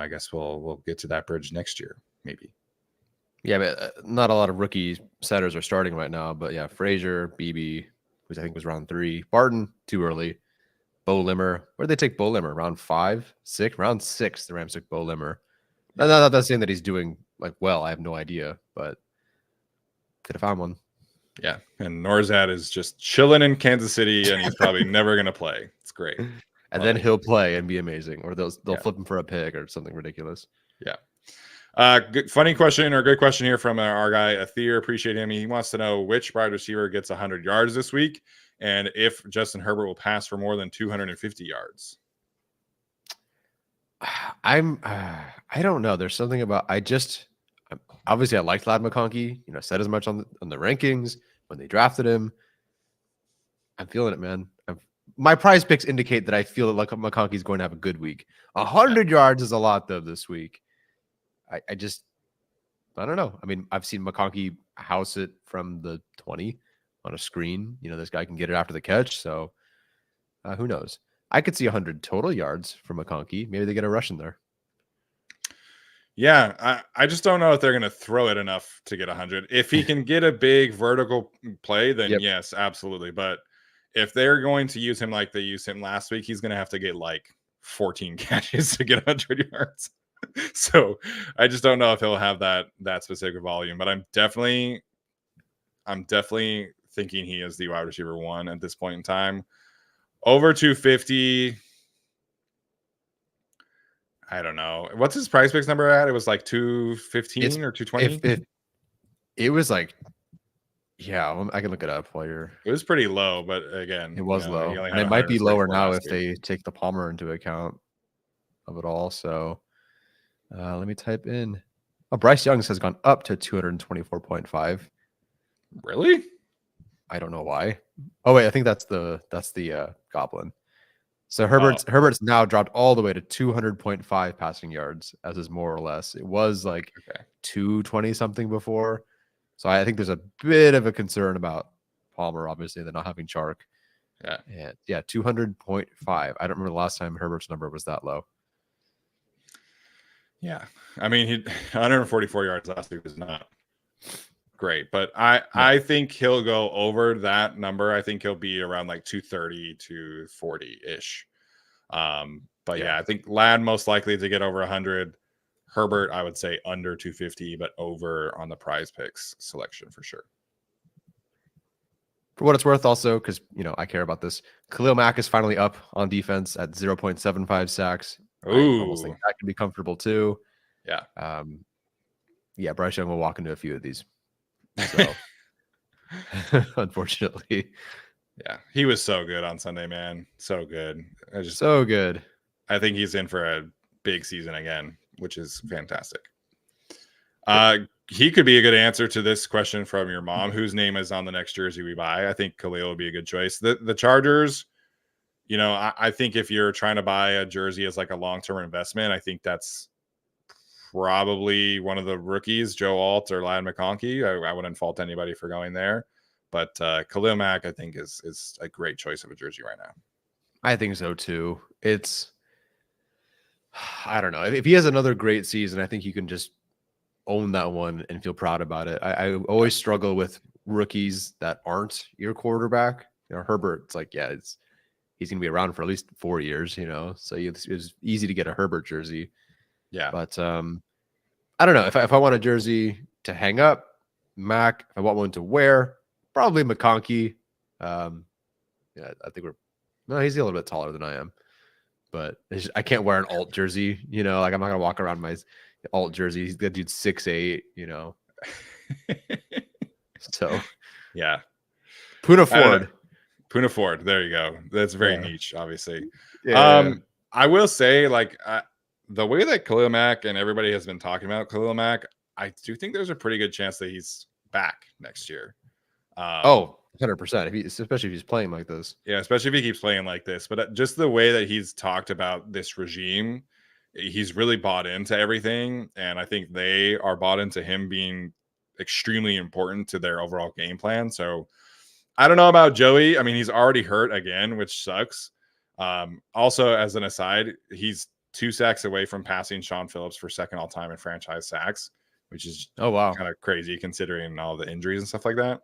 guess we'll get to that bridge next year, maybe. Yeah, but not a lot of rookie setters are starting right now. But yeah, Frazier, BB, who I think was round 3. Barton, too early. Bo Limmer. Where did they take Bo Limmer? Round 5? 6? Round 6, the Rams took Bo Limmer. I'm not saying that he's doing well. I have no idea, but could have found one. Yeah, and Norzad is just chilling in Kansas City, and he's probably never going to play. It's great. And then he'll play and be amazing, or they'll flip him for a pick or something ridiculous. Yeah. Good, funny question or good question here from our guy Athir. Appreciate him. He wants to know which wide receiver gets 100 yards this week, and if Justin Herbert will pass for more than 250 yards. I don't know. There's something about obviously I liked Ladd McConkey. Said as much on the rankings when they drafted him. I'm feeling it, man. My prize picks indicate that I feel like McConkey's going to have a good week. 100 yards is a lot though this week. I don't know. I mean, I've seen McConkey house it from the 20 on a screen. This guy can get it after the catch. So who knows? I could see 100 total yards from McConkey. Maybe they get a rush in there. Yeah, I just don't know if they're going to throw it enough to get 100. If he can get a big vertical play, then yes, absolutely. But if they're going to use him like they used him last week, he's going to have to get like 14 catches to get 100 yards. So I just don't know if he'll have that specific volume. But I'm definitely thinking he is the wide receiver 1 at this point in time. Over 250. I don't know. What's his price picks number at? It was like 215 or 220. It was like, yeah, I can look it up while you're. It was pretty low, but again, it was low. And it might be lower now if they take the Palmer into account of it all. So let me type in. Oh, Bryce Young's has gone up to 224.5. Really? I don't know why. Oh wait, I think that's the Goblin. So Herbert's now dropped all the way to 200.5 passing yards as is more or less. It was like 220 something before. So I think there's a bit of a concern about Palmer, obviously, they're not having Chark. Yeah. And yeah, 200.5. I don't remember the last time Herbert's number was that low. Yeah. I mean, he 144 yards last week was not great, but I think he'll go over that number. I think he'll be around like 230 to 40-ish. But yeah, I think Ladd most likely to get over 100. Herbert, I would say under 250, but over on the Prize Picks selection for sure. For what it's worth, also, because I care about this, Khalil Mack is finally up on defense at 0.75 sacks. Ooh. I almost think that can be comfortable too. Yeah. Bryce Young will walk into a few of these. So unfortunately. Yeah. He was so good on Sunday, man. So good. So good. I think he's in for a big season again, which is fantastic. He could be a good answer to this question from your mom, whose name is on the next jersey we buy. I think Khalil would be a good choice. The Chargers, I think if you're trying to buy a jersey as like a long-term investment, I think that's probably one of the rookies, Joe Alt or Ladd McConkey. I wouldn't fault anybody for going there. But Khalil Mack, I think, is a great choice of a jersey right now. I think so too. I don't know. If he has another great season, I think you can just own that one and feel proud about it. I always struggle with rookies that aren't your quarterback. Herbert, it's like, he's going to be around for at least 4 years, so it was easy to get a Herbert jersey. Yeah. But I don't know. If I want a jersey to hang up, Mac. If I want one to wear, probably McConkey. I think he's a little bit taller than I am. But I can't wear an alt jersey, like I'm not going to walk around my alt jersey. That dude's 6'8", So, yeah. Puna Ford. There you go. That's very niche, obviously. Yeah. I will say, like, the way that Khalil Mack and everybody has been talking about Khalil Mack, I do think there's a pretty good chance that he's back next year. 100%. Especially if he's playing like this. Yeah, especially if he keeps playing like this. But just the way that he's talked about this regime, he's really bought into everything. And I think they are bought into him being extremely important to their overall game plan. So I don't know about Joey. I mean, he's already hurt again, which sucks. Also, as an aside, he's 2 sacks away from passing Sean Phillips for second all time in franchise sacks, which is kind of crazy considering all the injuries and stuff like that.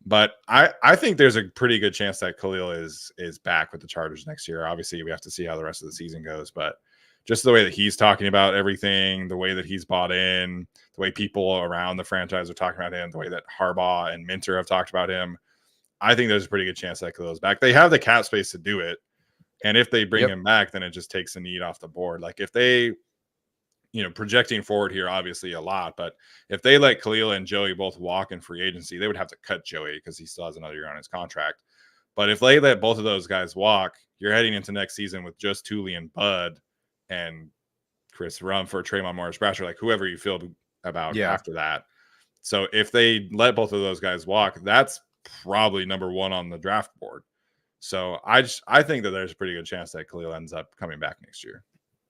But I think there's a pretty good chance that Khalil is back with the Chargers next year. Obviously, we have to see how the rest of the season goes. But just the way that he's talking about everything, the way that he's bought in, the way people around the franchise are talking about him, the way that Harbaugh and Minter have talked about him, I think there's a pretty good chance that Khalil's back. They have the cap space to do it. And if they bring him back, then it just takes the need off the board. Like if they, projecting forward here, obviously a lot, but if they let Khalil and Joey both walk in free agency, they would have to cut Joey because he still has another year on his contract. But if they let both of those guys walk, you're heading into next season with just Thule and Bud and Chris Rumford, Tremont Morris-Brasher, like whoever you feel about after that. So if they let both of those guys walk, that's probably number 1 on the draft board. So I think that there's a pretty good chance that Khalil ends up coming back next year.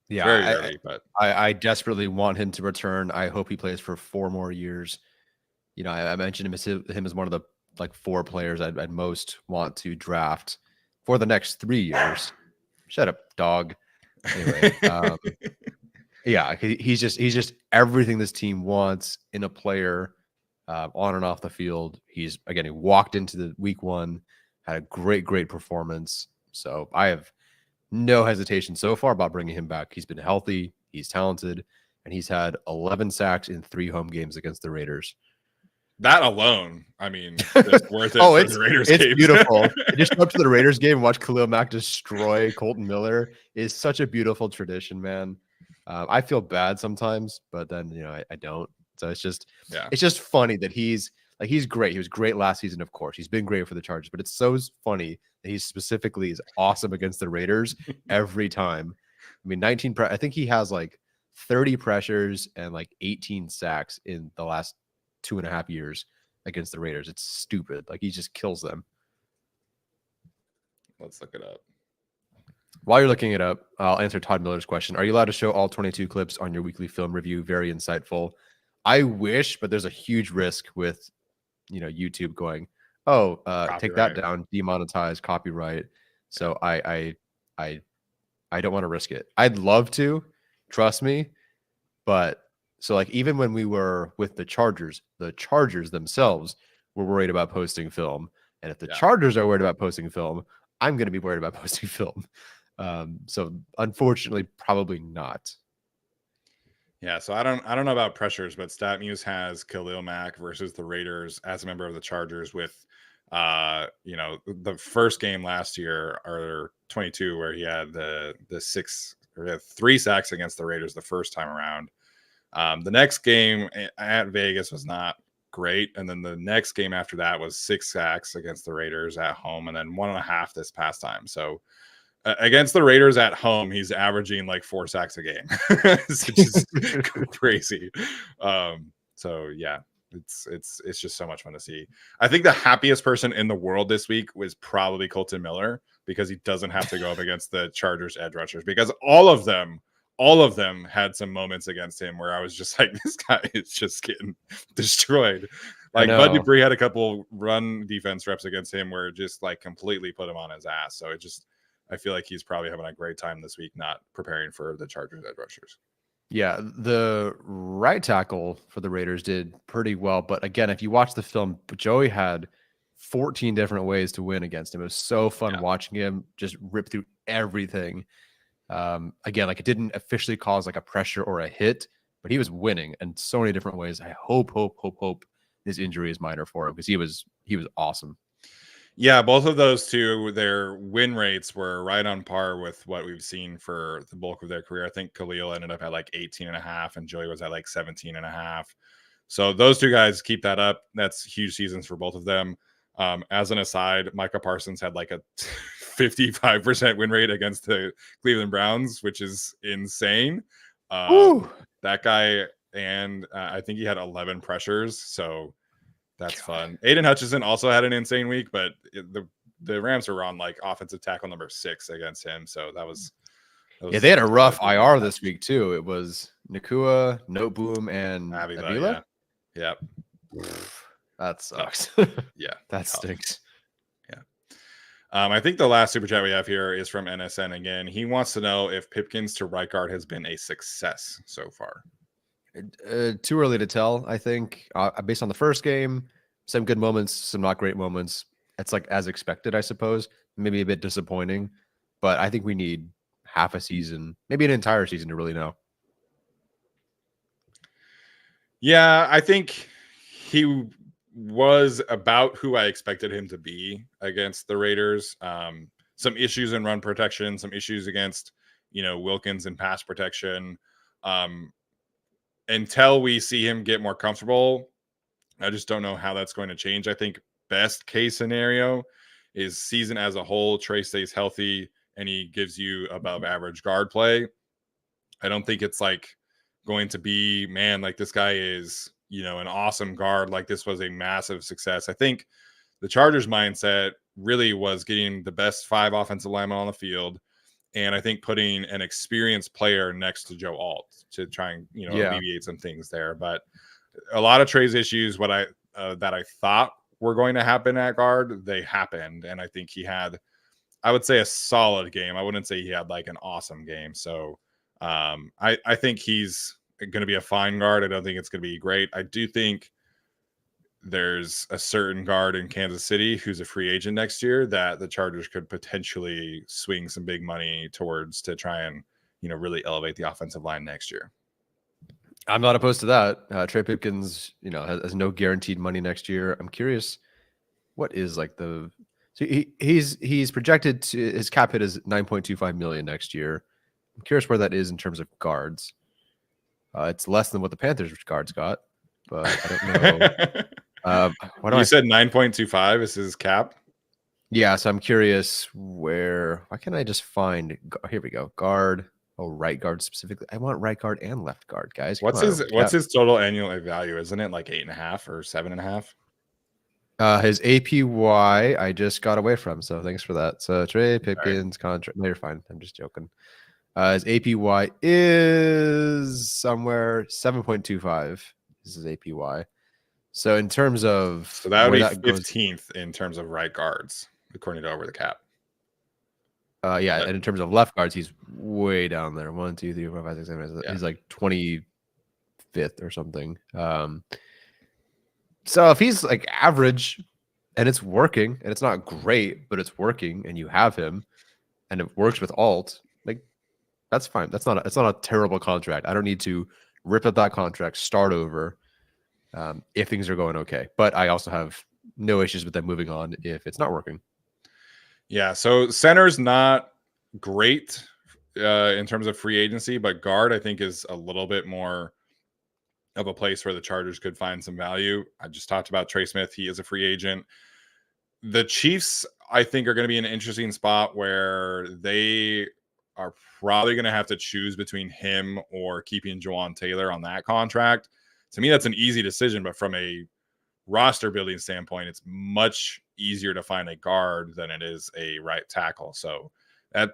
Yeah, very early, but I desperately want him to return. I hope he plays for 4 more years. I mentioned him as one of the 4 players I'd most want to draft for the next 3 years. Shut up, dog. Anyway, he's just everything this team wants in a player, on and off the field. He walked into the week 1, had a great performance. So I have no hesitation so far about bringing him back. He's been healthy, he's talented, and he's had 11 sacks in 3 home games against the Raiders. That alone, I mean, it's worth it. It's the Raiders game. Beautiful. Just show up to the Raiders game and watch Khalil Mack destroy Colton Miller is such a beautiful tradition, man. I feel bad sometimes, but then I don't. So it's just funny that he's great. He was great last season, of course. He's been great for the Chargers, but it's so funny that he specifically is awesome against the Raiders every time. I mean, I think he has 30 pressures and 18 sacks in the last 2.5 years against the Raiders. It's stupid. He just kills them. Let's look it up. While you're looking it up, I'll answer Todd Miller's question. Are you allowed to show all 22 clips on your weekly film review? Very insightful. I wish, but there's a huge risk with, YouTube going, oh, take that Copyright. down, demonetize, copyright. So I don't want to risk it. I'd love to, trust me, but so like even when we were with the Chargers themselves were worried about posting film, and if the Chargers are worried about posting film, I'm going to be worried about posting film. So unfortunately, probably not. Yeah, so I don't know about pressures, but StatMuse has Khalil Mack versus the Raiders as a member of the Chargers with the first game last year or 22 where he had the 3 sacks against the Raiders the first time around. The next game at Vegas was not great, and then the next game after that was 6 sacks against the Raiders at home, and then 1.5 this past time. So against the Raiders at home, he's averaging like 4 sacks a game. It's just crazy. So yeah, it's just so much fun to see. I think the happiest person in the world this week was probably Colton Miller, because he doesn't have to go up against the Chargers edge rushers, because all of them had some moments against him where I was just like, this guy is just getting destroyed. Like Bud Dupree had a couple run defense reps against him where it just like completely put him on his ass. So I feel like he's probably having a great time this week, not preparing for the Chargers edge rushers. Yeah, the right tackle for the Raiders did pretty well. But again, if you watch the film, Joey had 14 different ways to win against him. It was so fun watching him just rip through everything. Again, like it didn't officially cause like a pressure or a hit, but he was winning in so many different ways. I hope this injury is minor for him, because he was awesome. Yeah, both of those two, their win rates were right on par with what we've seen for the bulk of their career. I think Khalil ended up at like 18.5 and Joey was at like 17.5. So those two guys keep that up. That's huge seasons for both of them. As an aside, Micah Parsons had like a 55% win rate against the Cleveland Browns, which is insane. That guy, and I think he had 11 pressures. So that's fun. Aiden Hutchinson also had an insane week, but the Rams were on like offensive tackle number 6 against him. So that was they had a rough IR this week too. It was Nakua, Noteboom, and Avila. Yeah. That sucks. Yeah. That stinks. Yeah. I think the last super chat we have here is from NSN again. He wants to know if Pipkins to right guard has been a success so far. Too early to tell, I think. Based on the first game, some good moments, some not great moments. It's like as expected, I suppose. Maybe a bit disappointing, but I think we need half a season, maybe an entire season, to really know. Yeah, I think he was about who I expected him to be against the Raiders. Some issues in run protection, some issues against, Wilkins in pass protection. Until we see him get more comfortable, I just don't know how that's going to change. I think best case scenario is season as a whole, Trey stays healthy and he gives you above average guard play. I don't think it's like going to be, man, like this guy is, an awesome guard. Like this was a massive success. I think the Chargers mindset really was getting the best 5 offensive linemen on the field. And I think putting an experienced player next to Joe Alt to try and, alleviate some things there. But a lot of Trey's issues, that I thought were going to happen at guard, they happened. And I think he had, I would say, a solid game. I wouldn't say he had like an awesome game. So I think he's going to be a fine guard. I don't think it's going to be great. I do think there's a certain guard in Kansas City who's a free agent next year that the Chargers could potentially swing some big money towards to try and, really elevate the offensive line next year. I'm not opposed to that. Trey Pipkins, has no guaranteed money next year. I'm curious, what is like so he's projected to, his cap hit is $9.25 million next year. I'm curious where that is in terms of guards. It's less than what the Panthers guards got, but I don't know. You said 9.25 is his cap? Yeah, so I'm curious why can't I just find, here we go, guard. Oh, right guard specifically. I want right guard and left guard, guys. What's his total annual value? Isn't it like 8.5 or 7.5? His APY I just got away from, so thanks for that. So Trey Pipkins contract. No, you're fine. I'm just joking. His APY is somewhere 7.25. This is APY. So in terms of So that would where be that goes, 15th in terms of right guards, according to Over the Cap. yeah, But, and in terms of left guards, he's way down there. 1, 2, 3, 4, 5, 6, 7, 8. yeah. He's like 25th or something. So if he's like average and it's working, and it's not great, but it's working, and you have him, and it works with alt, like that's fine. It's not a terrible contract. I don't need to rip up that contract, start over, if things are going okay. But I also have no issues with them moving on if it's not working. Yeah, so center's not great in terms of free agency, but guard I think is a little bit more of a place where the Chargers could find some value. I just talked about Trey Smith. He is a free agent. The Chiefs, I think, are going to be in an interesting spot where they are probably going to have to choose between him or keeping Jawan Taylor on that contract. To me, that's an easy decision, but from a roster building standpoint, it's much easier to find a guard than it is a right tackle. So that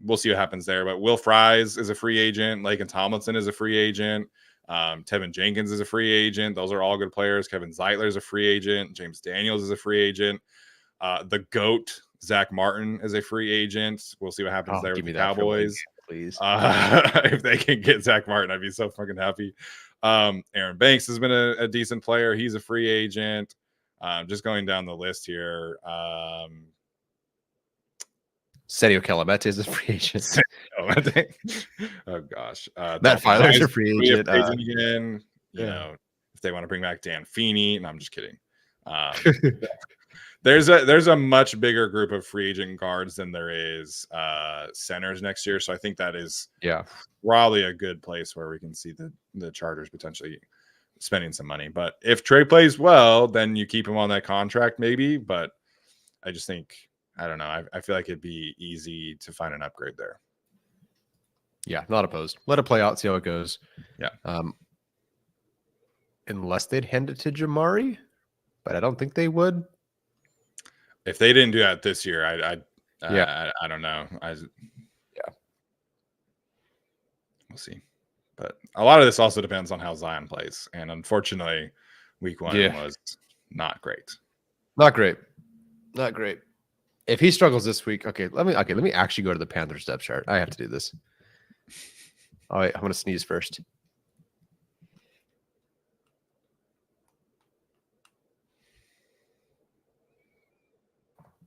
we'll see what happens there. But Will Fries is a free agent. Laken Tomlinson is a free agent. Tevin Jenkins is a free agent. Those are all good players. Kevin Zeitler is a free agent. James Daniels is a free agent. The GOAT, Zach Martin, is a free agent. We'll see what happens there with the Cowboys. Please. If they can get Zach Martin, I'd be so fucking happy. Aaron Banks has been a decent player. He's a free agent. Just going down the list here. Sergio Calamete is a free agent. Oh gosh, Matt Filer's a free agent. Again. You know, if they want to bring back Dan Feeney, and I'm just kidding. There's a much bigger group of free agent guards than there is centers next year. So I think that is probably a good place where we can see the Chargers potentially spending some money. But if Trey plays well, then you keep him on that contract maybe. But I just think, I don't know. I feel like it'd be easy to find an upgrade there. Yeah, not opposed. Let it play out, see how it goes. Yeah. Unless they'd hand it to Jamari, but I don't think they would. If they didn't do that this year, I don't know. We'll see. But a lot of this also depends on how Zion plays, and unfortunately, week 1 was not great. Not great. If he struggles this week, let me actually go to the Panthers depth chart. I have to do this. All right, I'm gonna sneeze first.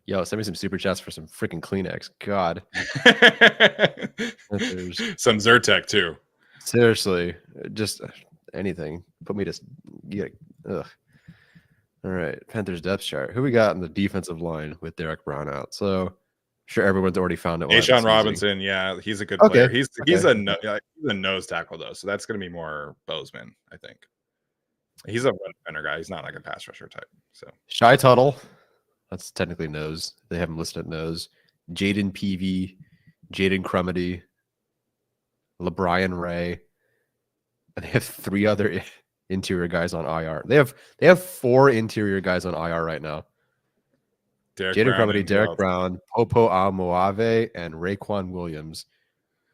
Yo, send me some super chats for some freaking Kleenex. God. Some Zyrtec too. Seriously, just anything. Put me to ugh. All right, Panthers depth chart. Who we got in the defensive line with Derek Brown out? So, sure, everyone's already found it. Ashawn Robinson, yeah, he's a good player. He's a nose tackle though, so that's going to be more Bozeman, I think. He's a run defender guy. He's not like a pass rusher type. So Shy Tuttle, that's technically nose. They have him listed at nose. Jaden Peavy, Jaden Crumedy, LeBrian Ray, and they have 3 other interior guys on IR. They have 4 interior guys on IR right now. Jaden Crumedy, Derek Brown, Popo Amoave, and Raekwon Williams.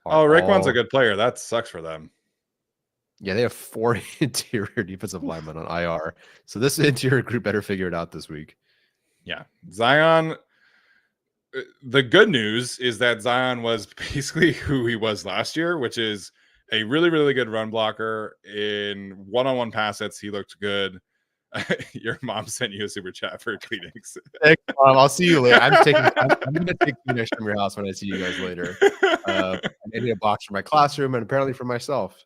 Raekwon's a good player. That sucks for them. Yeah, they have 4 interior defensive linemen on IR. So this interior group better figure it out this week. Yeah. Zion, the good news is that Zion was basically who he was last year, which is a really, really good run blocker. In one-on-one pass sets, he looked good. Your mom sent you a super chat for Kleenex. Thanks, Mom. I'll see you later. I'm going to take Kleenex from your house when I see you guys later. I need a box for my classroom and apparently for myself.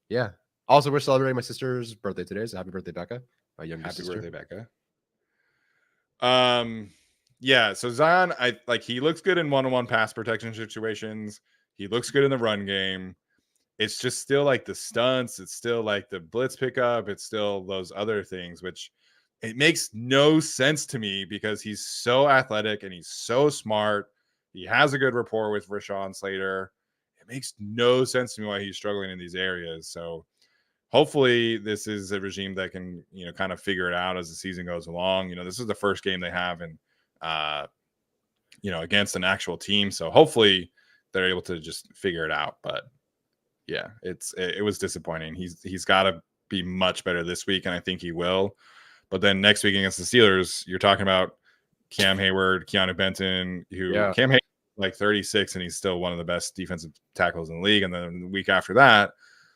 Yeah. Also, we're celebrating my sister's birthday today, so happy birthday, Becca. My youngest sister. Happy birthday, Becca. Yeah. So Zion, he looks good in one-on-one pass protection situations. He looks good in the run game. It's just still like the stunts. It's still like the blitz pickup. It's still those other things, which it makes no sense to me because he's so athletic and he's so smart. He has a good rapport with Rashawn Slater. It makes no sense to me why he's struggling in these areas. So hopefully this is a regime that can, kind of figure it out as the season goes along. This is the first game they have in, against an actual team. So hopefully they're able to just figure it out. But yeah, it was disappointing. He's got to be much better this week, and I think he will. But then next week against the Steelers, you're talking about Cam Hayward, Keanu Benton, Cam Hayward like 36, and he's still one of the best defensive tackles in the league. And then the week after that,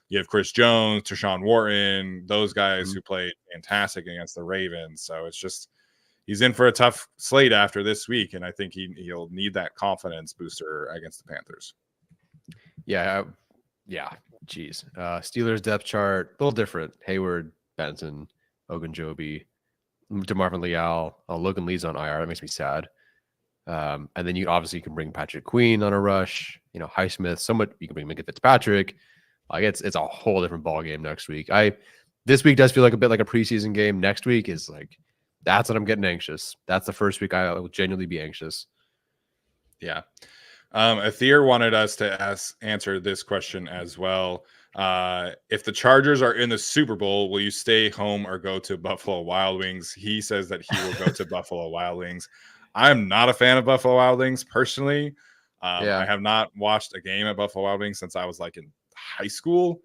you have Chris Jones, Tershawn Wharton, those guys who played fantastic against the Ravens. So it's just he's in for a tough slate after this week, and I think he'll need that confidence booster against the Panthers. Yeah. Geez. Steelers depth chart, a little different. Hayward, Benson, Ogunjobi, DeMarvin Leal, Logan Lee's on IR. That makes me sad. And then you obviously can bring Patrick Queen on a rush. Highsmith. Somewhat you can bring Minka Fitzpatrick. Like it's a whole different ball game next week. This week does feel like a bit like a preseason game. Next week is like that's when I'm getting anxious. That's the first week I will genuinely be anxious. Yeah. Athir wanted us to answer this question as well. If the Chargers are in the Super Bowl, will you stay home or go to Buffalo Wild Wings? He says that he will go to Buffalo Wild Wings. I'm not a fan of Buffalo Wild Wings personally. I have not watched a game at Buffalo Wild Wings since I was like in high school.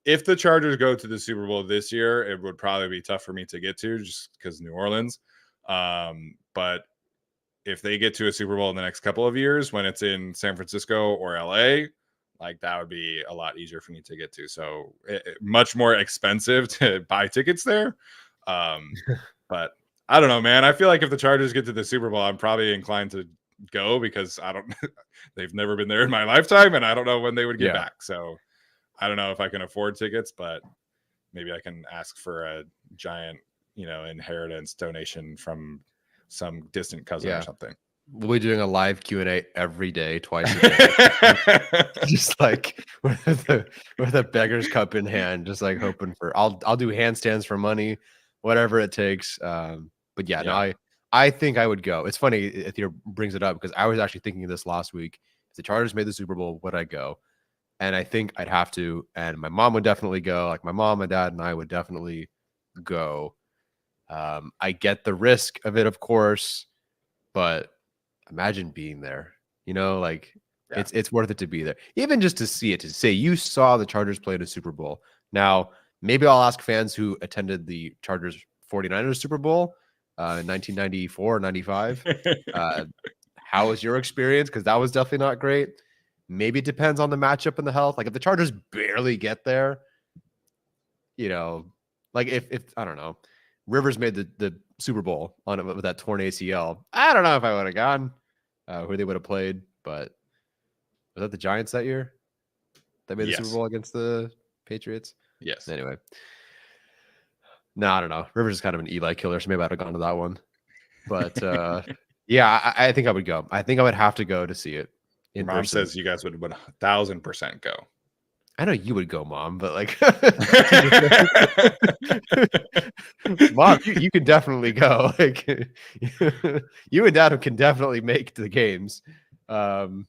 If the Chargers go to the Super Bowl this year, it would probably be tough for me to get to just because New Orleans. But if they get to a Super Bowl in the next couple of years when it's in San Francisco or LA, like that would be a lot easier for me to get to. So much more expensive to buy tickets there. But I don't know, man. I feel like if the Chargers get to the Super Bowl, I'm probably inclined to go because they've never been there in my lifetime and I don't know when they would get back. So I don't know if I can afford tickets, but maybe I can ask for a giant, inheritance donation from some distant cousin or something. We'll be doing a live Q&A every day, twice a day. Just like with a beggar's cup in hand, just like hoping for I'll do handstands for money, whatever it takes. But no, I think I would go. It's funny Athir brings it up because I was actually thinking of this last week. If the Chargers made the Super Bowl, would I go? And I think I'd have to. And my mom would definitely go. Like my mom, my dad, and I would definitely go. I get the risk of it, of course, but imagine being there. It's worth it to be there, even just to see it, to say you saw the Chargers play in a Super Bowl. Now, maybe I'll ask fans who attended the Chargers 49ers Super Bowl in 1994, 95. How was your experience? Because that was definitely not great. Maybe it depends on the matchup and the health. Like if the Chargers barely get there, like if I don't know, Rivers made the Super Bowl on it with that torn ACL. I don't know if I would have gone, who they would have played, but was that the Giants that year? They made the Super Bowl against the Patriots? Yes. Anyway. No, I don't know. Rivers is kind of an Eli killer, so maybe I'd have gone to that one. But I think I would go. I think I would have to go to see it. Mom says you guys would 1,000% go. I know you would go, Mom, but like, Mom, you can definitely go. Like, you and Dad can definitely make the games. I'm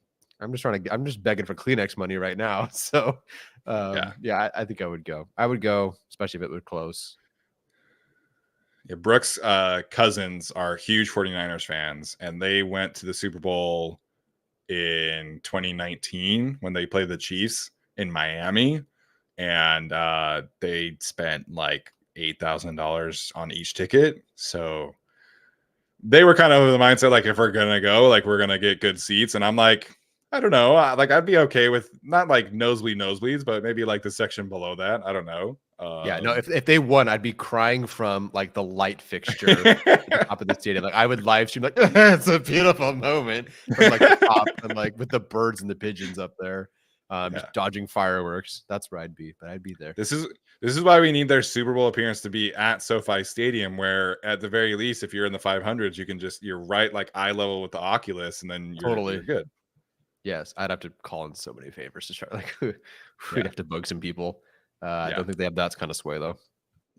just begging for Kleenex money right now. So, I think I would go. I would go, especially if it was close. Yeah, Brooks' cousins are huge 49ers fans, and they went to the Super Bowl in 2019 when they played the Chiefs in Miami, and they spent like $8,000 on each ticket. So they were kind of of the mindset, like, if we're gonna go, like, we're gonna get good seats. And I'm like, I don't know, like, I'd be okay with not like nosebleeds, but maybe like the section below that. I don't know. No, if they won, I'd be crying from like the light fixture at the top of the stadium. Like I would live stream like it's a beautiful moment from like the top and like with the birds and the pigeons up there, just dodging fireworks. That's where I'd be, but I'd be there. This is why we need their Super Bowl appearance to be at SoFi Stadium, where at the very least, if you're in the 500s, you're right like eye level with the Oculus, and then you're good. Yes, I'd have to call in so many favors to try. Like we'd have to bug some people. I don't think they have that kind of sway though.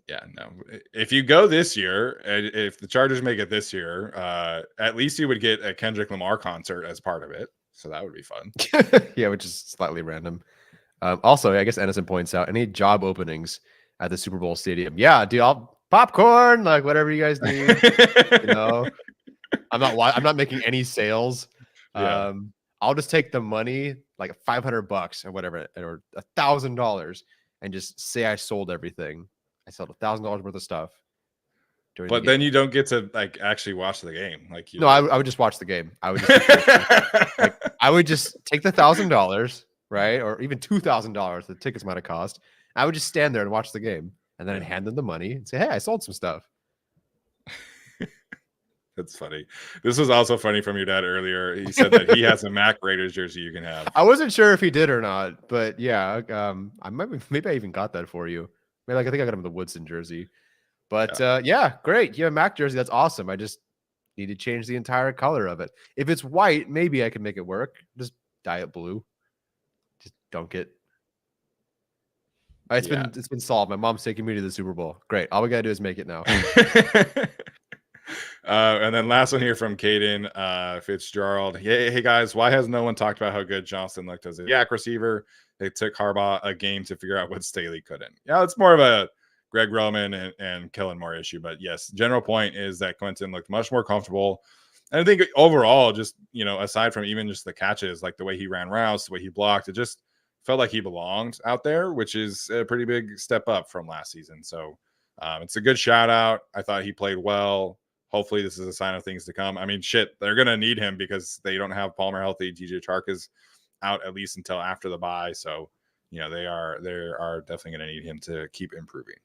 Yeah, no. If you go this year, if the Chargers make it this year, at least you would get a Kendrick Lamar concert as part of it. So that would be fun. Yeah, which is slightly random. Also, I guess Edison points out any job openings at the Super Bowl stadium. Yeah, dude, I'll popcorn, like whatever you guys need. I'm not making any sales. Yeah. I'll just take the money, like $500 or whatever, or $1,000, and just say I sold everything. I sold $1,000 worth of stuff. But then you don't get to like actually watch the game. Like no, I would just watch the game. I would just like, I would just take the $1,000, right, or even $2,000 the tickets might have cost. I would just stand there and watch the game, and then I'd hand them the money and say, "Hey, I sold some stuff." That's funny. This was also funny from your dad earlier. He said that he has a Mac Raiders jersey you can have. I wasn't sure if he did or not, but yeah, maybe I even got that for you. Maybe I think I got him the Woodson jersey. But yeah, great. You have a Mac jersey. That's awesome. I just need to change the entire color of it. If it's white, maybe I can make it work. Just dye it blue. Just dunk it. It's been solved. My mom's taking me to the Super Bowl. Great. All we gotta do is make it now. And then last one here from Caden Fitzgerald. Hey guys, why has no one talked about how good Johnson looked as a yak receiver? They took Harbaugh a game to figure out what Staley couldn't. Yeah, it's more of a Greg Roman and Kellen Moore issue. But yes, general point is that Clinton looked much more comfortable. And I think overall, just, aside from even just the catches, like the way he ran routes, the way he blocked, it just felt like he belonged out there, which is a pretty big step up from last season. So it's a good shout out. I thought he played well. Hopefully this is a sign of things to come. I mean, they're going to need him because they don't have Palmer healthy. DJ Chark is out at least until after the bye. So, they are definitely going to need him to keep improving.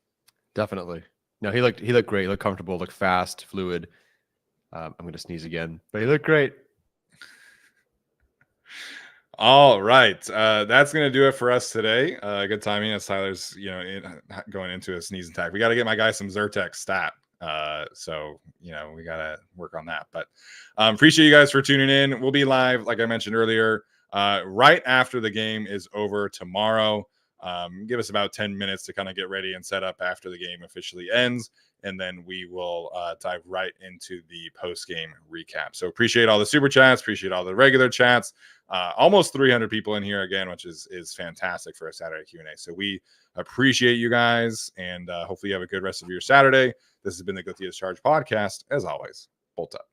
Definitely. No, he looked great. He looked comfortable, looked fast, fluid. I'm going to sneeze again, but he looked great. All right. That's going to do it for us today. Good timing as Tyler's, going into a sneeze attack. We got to get my guy some Zyrtec stat. So, we got to work on that. But appreciate you guys for tuning in. We'll be live, like I mentioned earlier, right after the game is over tomorrow. Give us about 10 minutes to kind of get ready and set up after the game officially ends. And then we will dive right into the post-game recap. So appreciate all the super chats. Appreciate all the regular chats. Almost 300 people in here again, which is fantastic for a Saturday Q&A. So we appreciate you guys, and hopefully you have a good rest of your Saturday. This has been the Go Theaters Charge podcast. As always, bolt up.